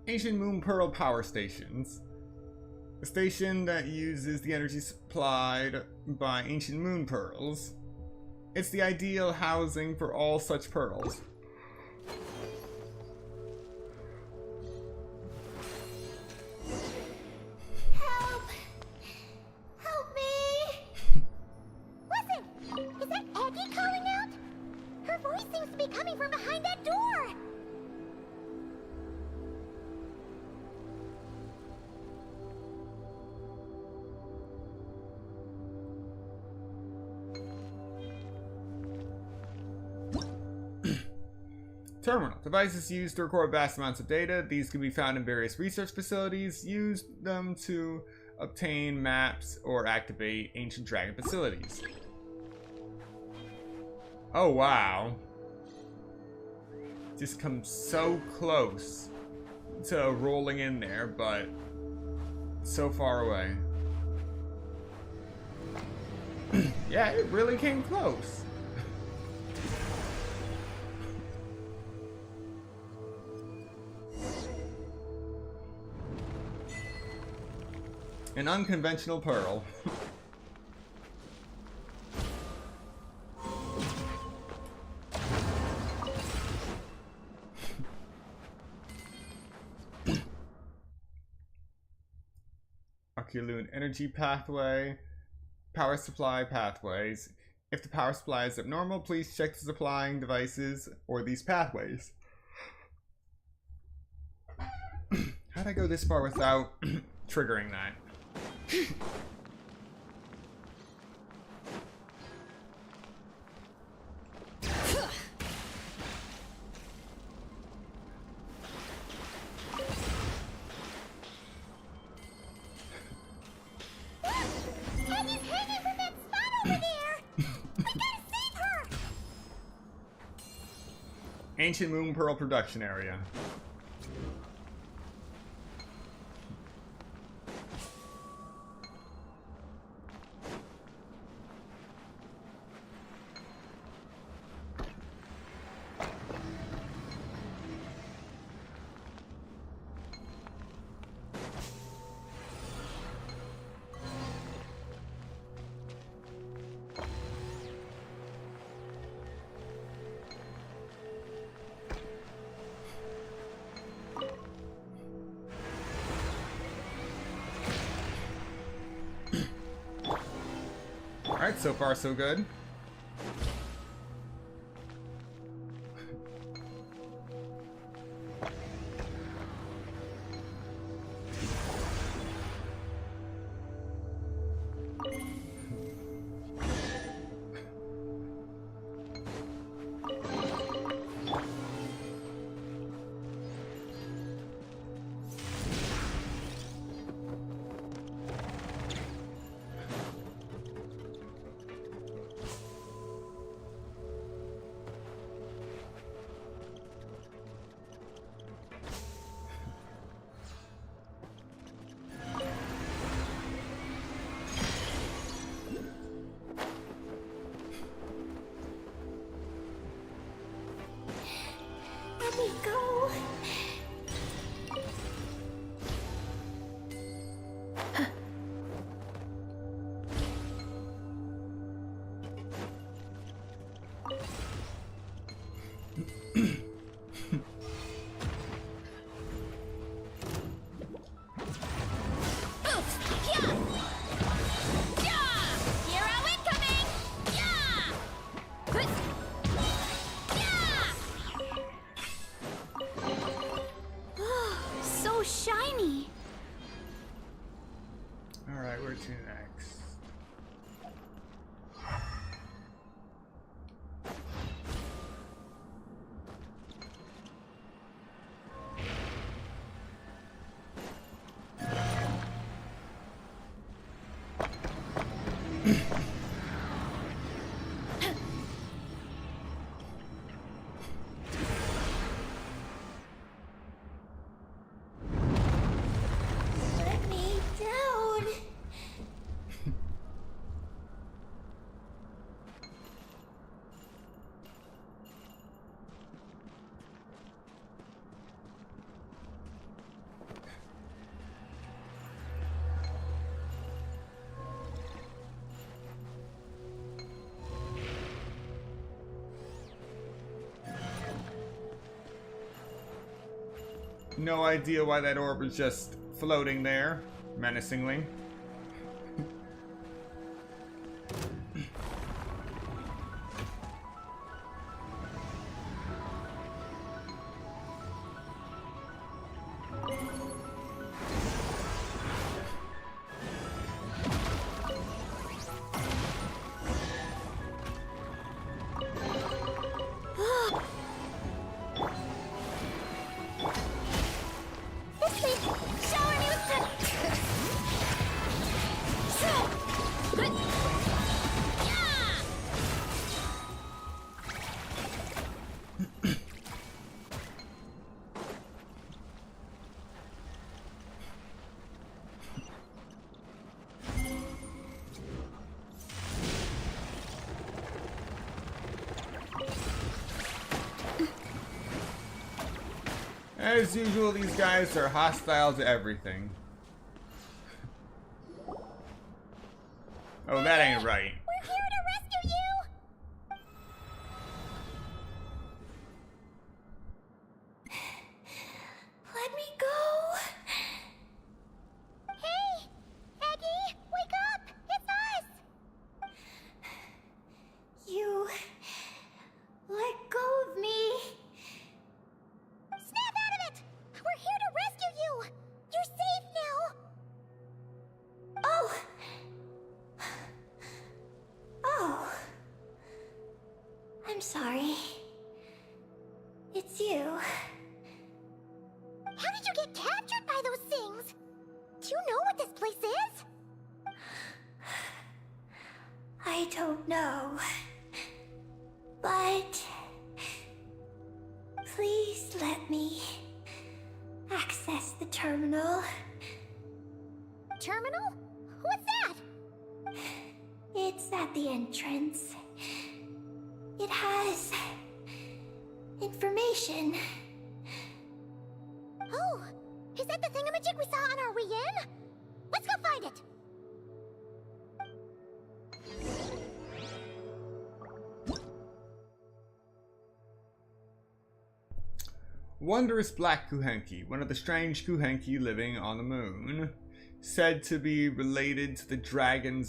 Ancient Moon Pearl Power Stations. A station that uses the energy supplied by ancient moon pearls. It's the ideal housing for all such pearls. Help! Help me! Listen! Is that Aggie calling out? Her voice seems to be coming from behind that door! Terminal. Devices used to record vast amounts of data. These can be found in various research facilities. Use them to obtain maps or activate ancient dragon facilities. Oh wow. Just come so close to rolling in there, but so far away. Yeah, it really came close. An unconventional pearl. Oculune energy pathway. Power supply pathways. If the power supply is abnormal, please check the supplying devices or these pathways. How'd I go this far without triggering that? Aggie's hanging from that spot over there! We gotta save her! Ancient Moon Pearl production area. Alright, so far so good. Alright, where to next? Let me down. No idea why that orb was just floating there, menacingly. This way! Shower me with As usual, these guys are hostile to everything. Oh, that ain't right. We're here to rescue you! Let me go. Hey! Eggie! Wake up! It's us! You let go of me. Snap out of it! We're here to rescue you! You're safe now! Oh. Oh. I'm sorry. It's you. How did you get captured by those things? Do you know what this place is? I don't know. But please let me access the terminal. Terminal? What's that? It's at the entrance. It has information. Oh, is that the thingamajig we saw on our way in? Let's go find it! Wondrous Black Kuhenki, one of the strange Kuhenki living on the moon, said to be related to the dragon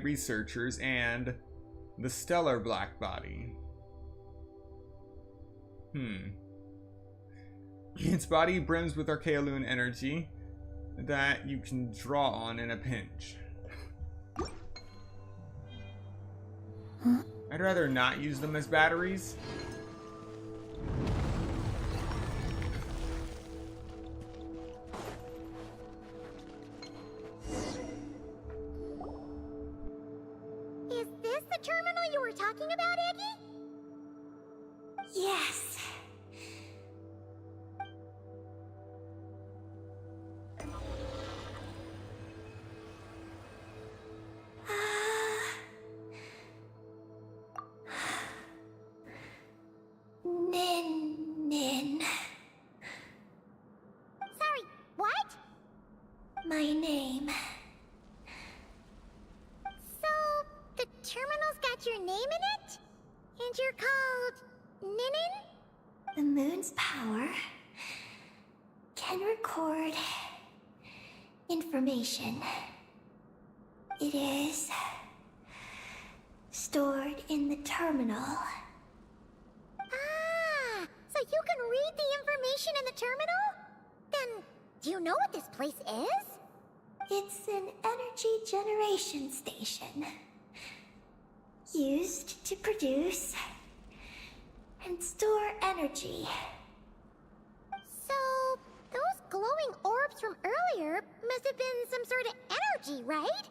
researchers and the stellar black body. Its body brims with Archaeoloon energy that you can draw on in a pinch. I'd rather not use them as batteries. Is this the terminal you were talking about, Eggie? Yes. Nin. Sorry, what? My name. So, the terminal's got your name in it? And you're called Ninin? The moon's power can record information. It is stored in the terminal. Ah, so you can read the information in the terminal? Then, do you know what this place is? It's an energy generation station. Used to produce and store energy. So, those glowing orbs from earlier must have been some sort of energy, right?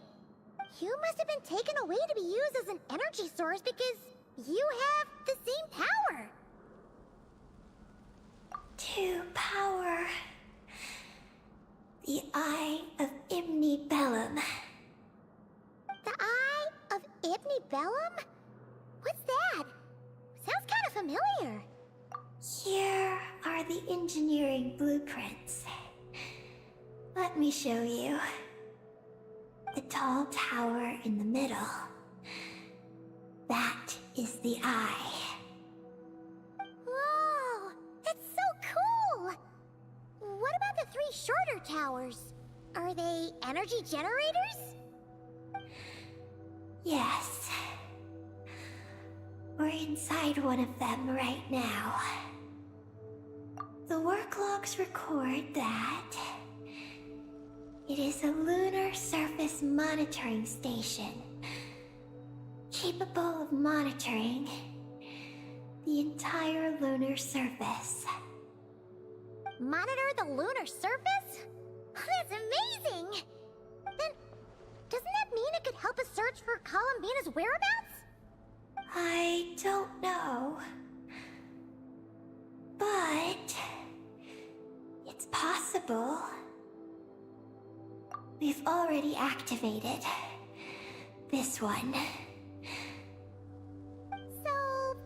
You must have been taken away to be used as an energy source because you have the same power. To power the Eye of Bellum. The Eye of Bellum? What's that? Sounds kind of familiar. Here are the engineering blueprints. Let me show you. The tall tower in the middle. That is the eye. Whoa! That's so cool! What about the 3 shorter towers? Are they energy generators? Yes. We're inside one of them right now. The work logs record that it is a lunar surface monitoring station, capable of monitoring the entire lunar surface. Monitor the lunar surface? That's amazing! Then, doesn't that mean it could help us search for Columbina's whereabouts? I don't know. But it's possible. We've already activated this one. So,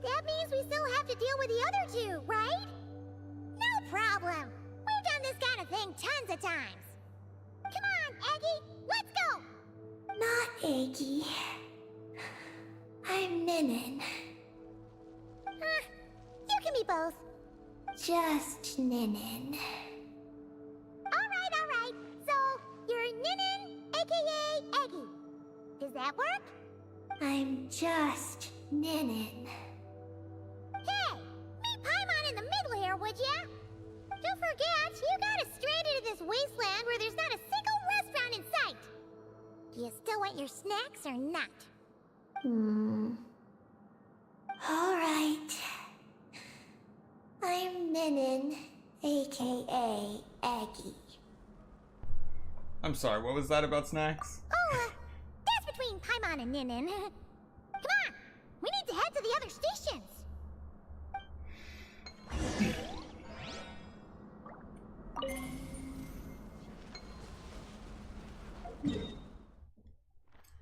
that means we still have to deal with the other 2, right? No problem! We've done this kind of thing tons of times. Come on, Eggy, let's go! Not Eggy. I'm Ninin. You can be both. Just Ninin. Alright. So, you're Ninin, aka Eggy. Does that work? I'm just Ninin. Hey, meet Paimon in the middle here, would ya? Don't forget, you got us stranded in this wasteland where there's not a single restaurant in sight. Do you still want your snacks or not? Alright. I'm Ninin, aka Eggy. I'm sorry, what was that about snacks? Oh, that's between Paimon and Ninin. Come on, we need to head to the other stations.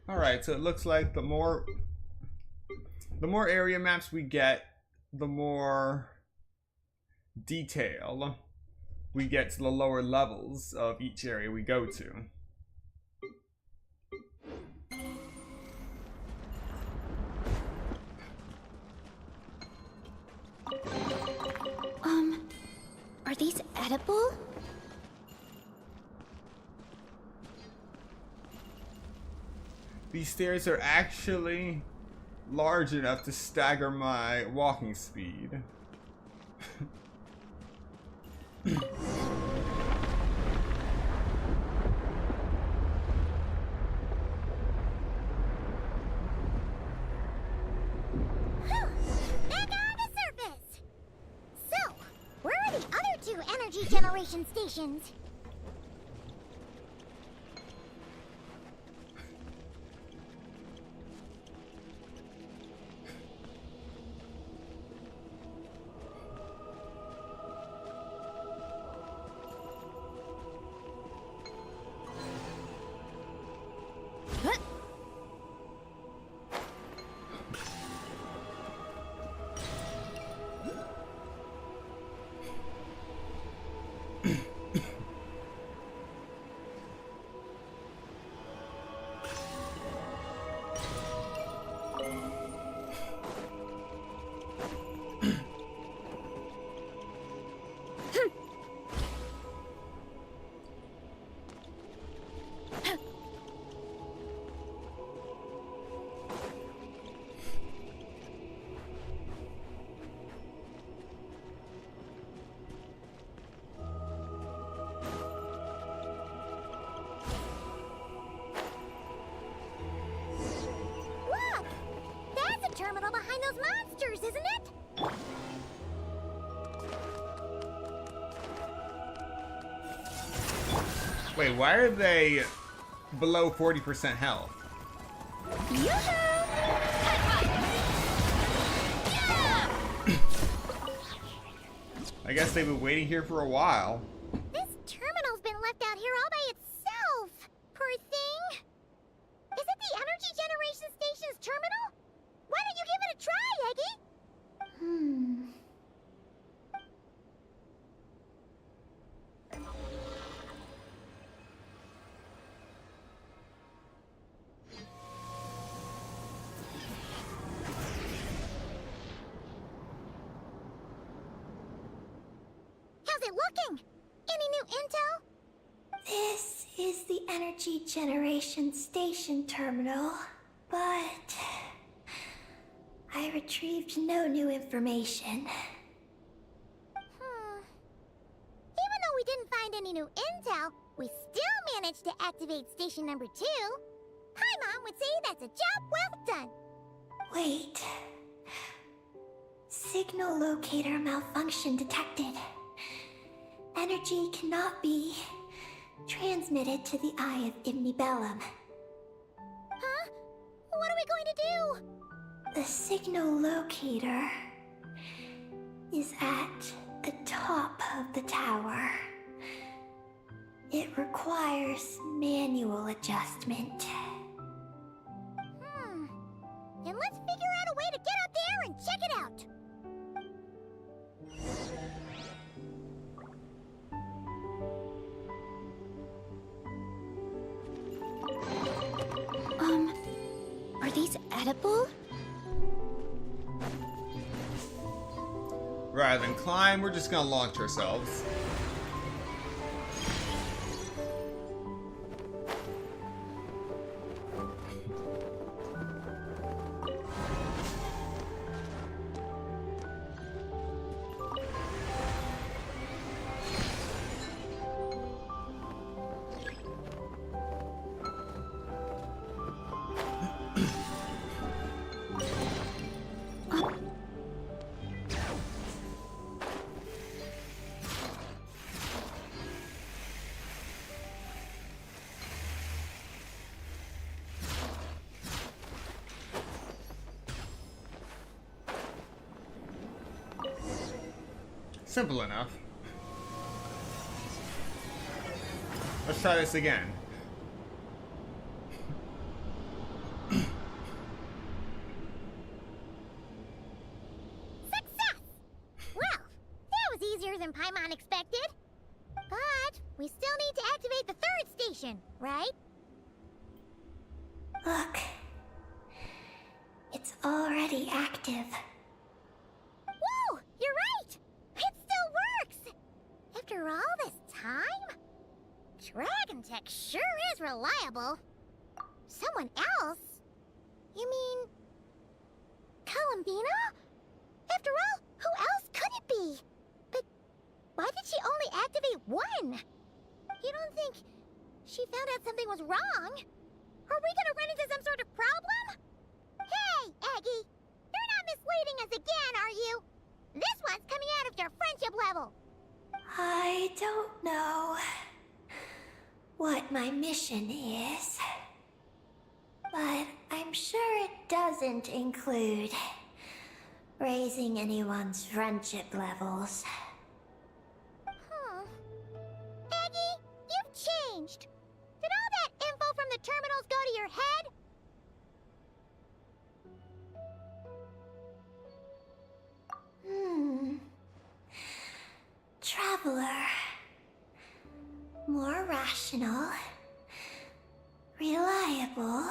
Alright, so it looks like the more area maps we get, the more detail we get to the lower levels of each area we go to. Are these edible? These stairs are actually large enough to stagger my walking speed. Back on the surface! So, where are the other 2 energy generation stations? Wait, why are they below 40% health? I guess they've been waiting here for a while. This terminal's been left out here all by itself. Poor thing. Is it the energy generation station's terminal? Why don't you give it a try, Eggy? How's it looking? Any new intel? This is the energy generation station terminal, but I retrieved no new information. Even though we didn't find any new intel, we still managed to activate station number 2. Paimon would say that's a job well done. Wait. Signal locator malfunction detected. Energy cannot be transmitted to the Eye of Imnibellum. Huh? What are we going to do? The signal locator is at the top of the tower. It requires manual adjustment. Then let's figure out a way to get up there and check it out. Are these edible? Rather than climb, we're just gonna launch ourselves. Simple enough. Let's try this again. Success! Well, that was easier than Paimon expected. But we still need to activate the 3rd station, right? Look. It's already active. Whoa! You're right! It still works! After all this time? Dragon Tech sure is reliable. Someone else? You mean... Columbina? After all, who else could it be? But why did she only activate 1? You don't think she found out something was wrong? Are we gonna run into some sort of problem? Hey, Aggie! You're not misleading us again, are you? This one's coming out of your friendship level. I don't know what my mission is, but I'm sure it doesn't include raising anyone's friendship levels. Aggie, you've changed. Did all that info from the terminals go to your head? Traveler. More rational. Reliable.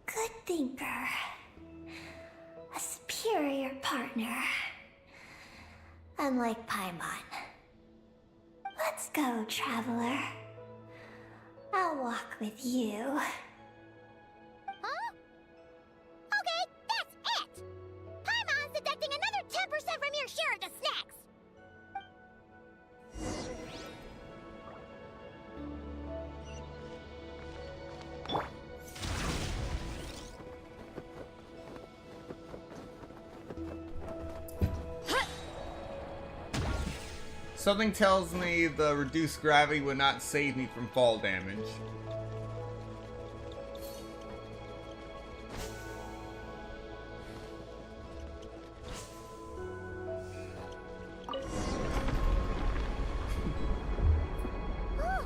Good thinker. A superior partner. Unlike Paimon. Let's go, Traveler. I'll walk with you. Huh? Okay, that's it! Paimon's deducting another 10% from your share of the snacks! Something tells me the reduced gravity would not save me from fall damage. Oh,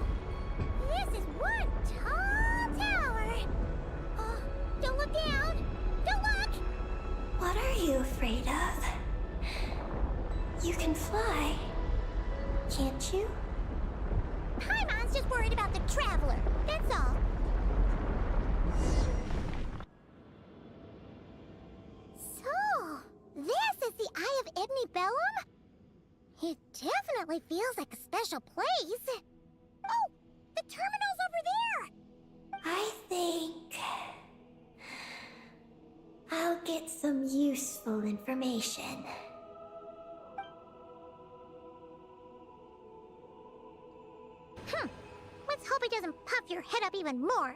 this is one tall tower. Oh, don't look down. Don't look. What are you afraid of? You can fly, can't you? Paimon's just worried about the traveler. That's all. So, this is the Eye of Ibni Bellum? It definitely feels like a special place. Oh, the terminal's over there. I think I'll get some useful information. Let's hope it doesn't puff your head up even more.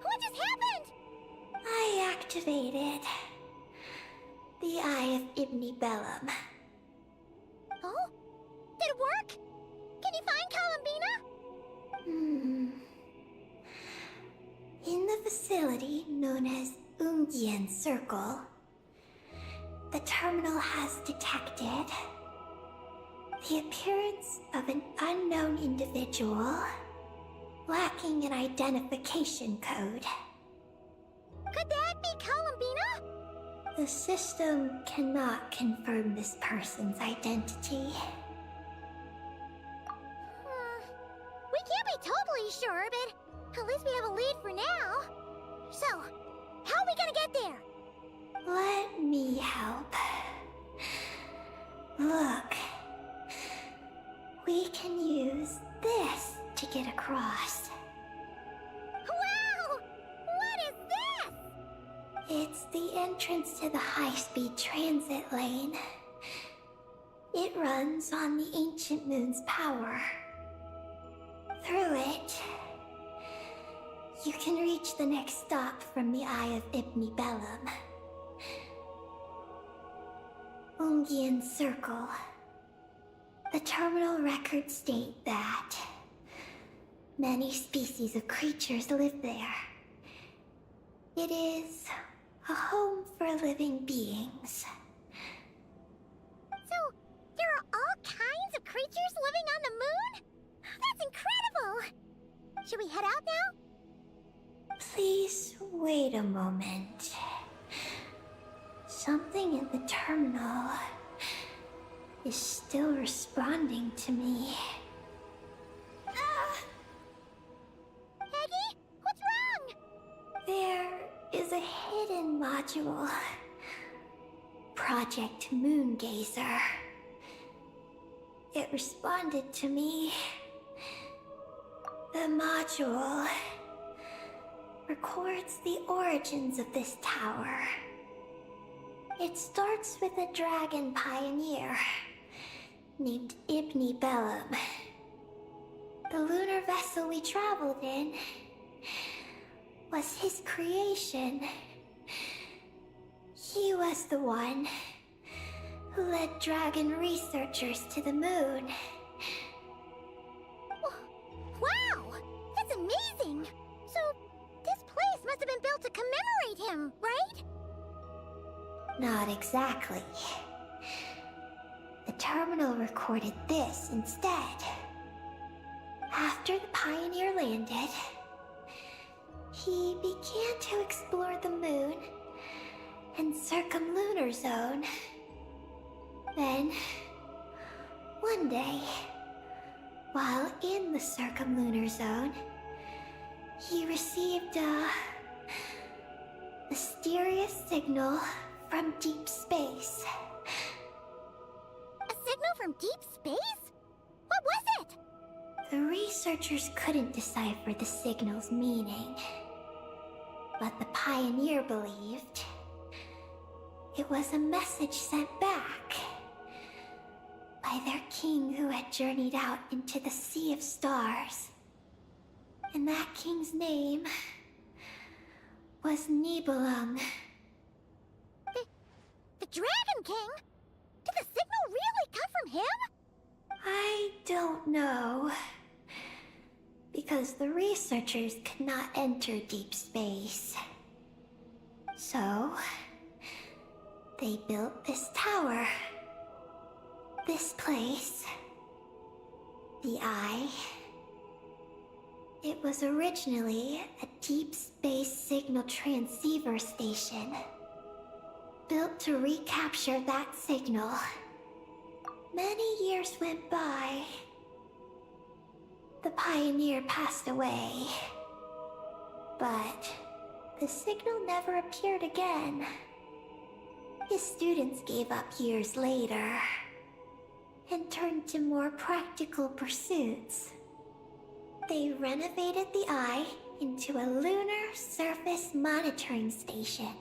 What just happened? I activated the Eye of Ibni Bellum. Oh? Did it work? Can you find Columbina? In the facility known as Ungian Circle, the terminal has detected the appearance of an unknown individual lacking an identification code. Could that be Columbina? The system cannot confirm this person's identity. We can't be totally sure, but at least we have a lead for now. So, how are we gonna get there? Let me help. Look, we can use this to get across. Wow! What is this? It's the entrance to the high-speed transit lane. It runs on the ancient moon's power. Through it, you can reach the next stop from the Eye of Ibni Bellum. Ungian Circle. The terminal records state that many species of creatures live there. It is a home for living beings. So, there are all kinds of creatures living on the moon? That's incredible! Should we head out now? Please wait a moment. Something in the terminal is still responding to me. Peggy, what's wrong? There is a hidden module. Project Moongazer. It responded to me. The module records the origins of this tower. It starts with a dragon pioneer named Ibni Bellum. The lunar vessel we traveled in was his creation. He was the one who led dragon researchers to the moon. Wow! That's amazing! So, this place must have been built to commemorate him, right? Not exactly. The terminal recorded this instead. After the pioneer landed, he began to explore the moon and circumlunar zone. Then, one day, while in the circumlunar zone, he received a mysterious signal from deep space. A signal from deep space? What was it? The researchers couldn't decipher the signal's meaning, but the pioneer believed it was a message sent back by their king who had journeyed out into the Sea of Stars. And that king's name was Nibelung. The Dragon King? Did the signal really come from him? I don't know. Because the researchers could not enter deep space. So, they built this tower. This place. The Eye. It was originally a deep space signal transceiver station. Built to recapture that signal. Many years went by. The pioneer passed away. But the signal never appeared again. His students gave up years later and turned to more practical pursuits. They renovated the Eye into a lunar surface monitoring station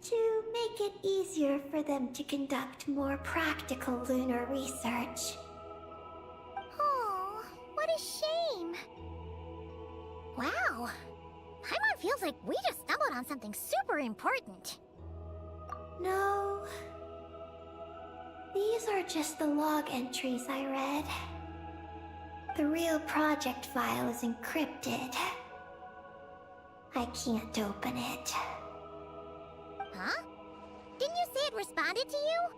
to make it easier for them to conduct more practical lunar research. Oh, what a shame. Wow. Paimon feels like we just stumbled on something super important. No. These are just the log entries I read. The real project file is encrypted. I can't open it. Huh? Didn't you say it responded to you?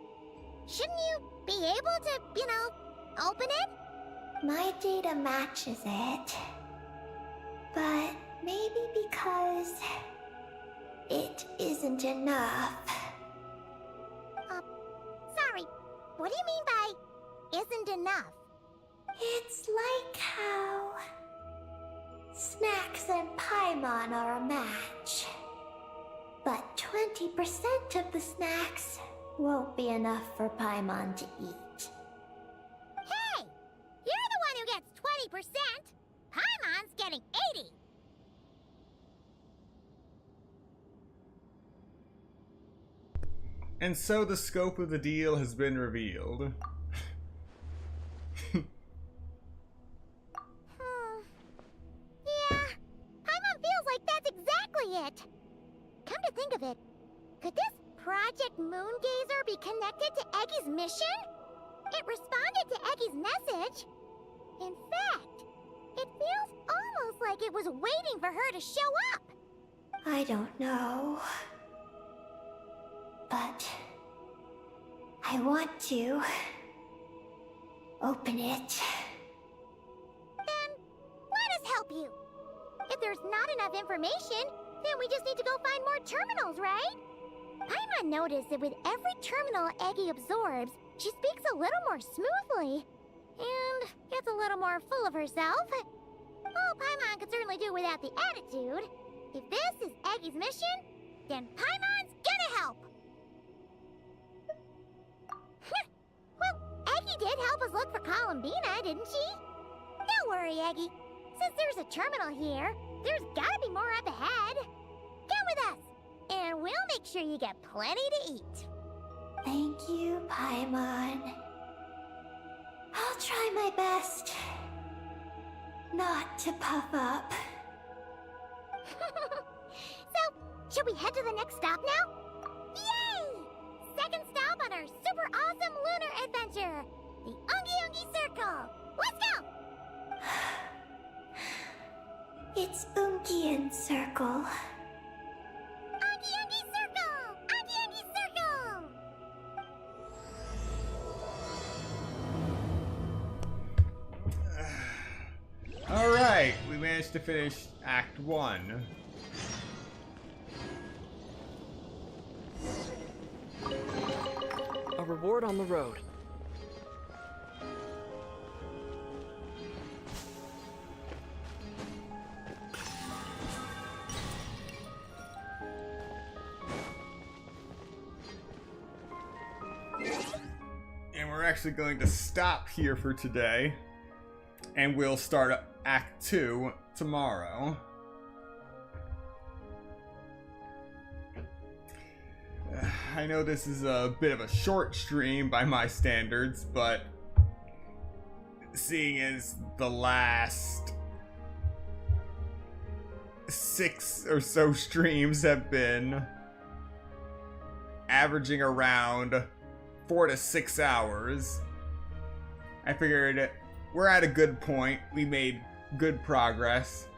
Shouldn't you be able to, open it? My data matches it. But maybe because it isn't enough. Sorry. What do you mean by isn't enough? It's like how Snacks and Paimon are a match. But 20% of the snacks won't be enough for Paimon to eat. Hey! You're the one who gets 20%! Paimon's getting 80! And so the scope of the deal has been revealed. Yeah, Paimon feels like that's exactly it. Come to think of it, could this Project Moongazer be connected to Eggy's mission? It responded to Eggy's message. In fact, it feels almost like it was waiting for her to show up. I don't know. But I want to open it. Then let us help you. If there's not enough information, then we just need to go find more terminals, right? Paimon noticed that with every terminal Eggy absorbs, she speaks a little more smoothly. And gets a little more full of herself. Oh, Paimon could certainly do without the attitude. If this is Eggy's mission, then Paimon's gonna help. Well, Eggy did help us look for Columbina, didn't she? Don't worry, Eggy. Since there's a terminal here, there's gotta be more up ahead. Come with us, and we'll make sure you get plenty to eat. Thank you, Paimon. I'll try my best not to puff up. So, should we head to the next stop now? Yay! Second stop on our super awesome lunar adventure, the Ungi Circle. Let's go! It's Ungian Circle. Ungi Circle! Ungi Circle! Alright, we managed to finish Act 1. A reward on the road. And we're actually going to stop here for today. And we'll start Act 2 tomorrow. I know this is a bit of a short stream by my standards, but seeing as the last 6 or so streams have been averaging around 4 to 6 hours, I figured we're at a good point. We made good progress,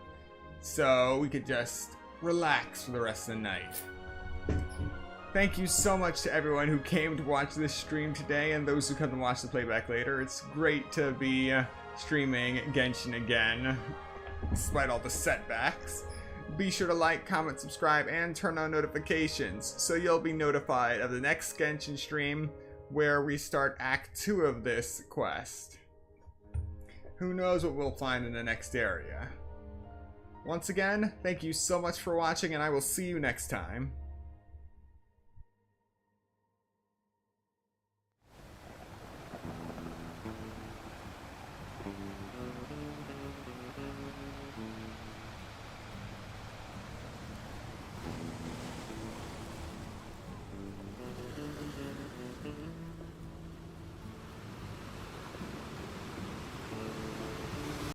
so we could just relax for the rest of the night. Thank you so much to everyone who came to watch this stream today and those who come to watch the playback later. It's great to be streaming Genshin again, despite all the setbacks. Be sure to like, comment, subscribe, and turn on notifications so you'll be notified of the next Genshin stream where we start Act 2 of this quest. Who knows what we'll find in the next area. Once again, thank you so much for watching, and I will see you next time.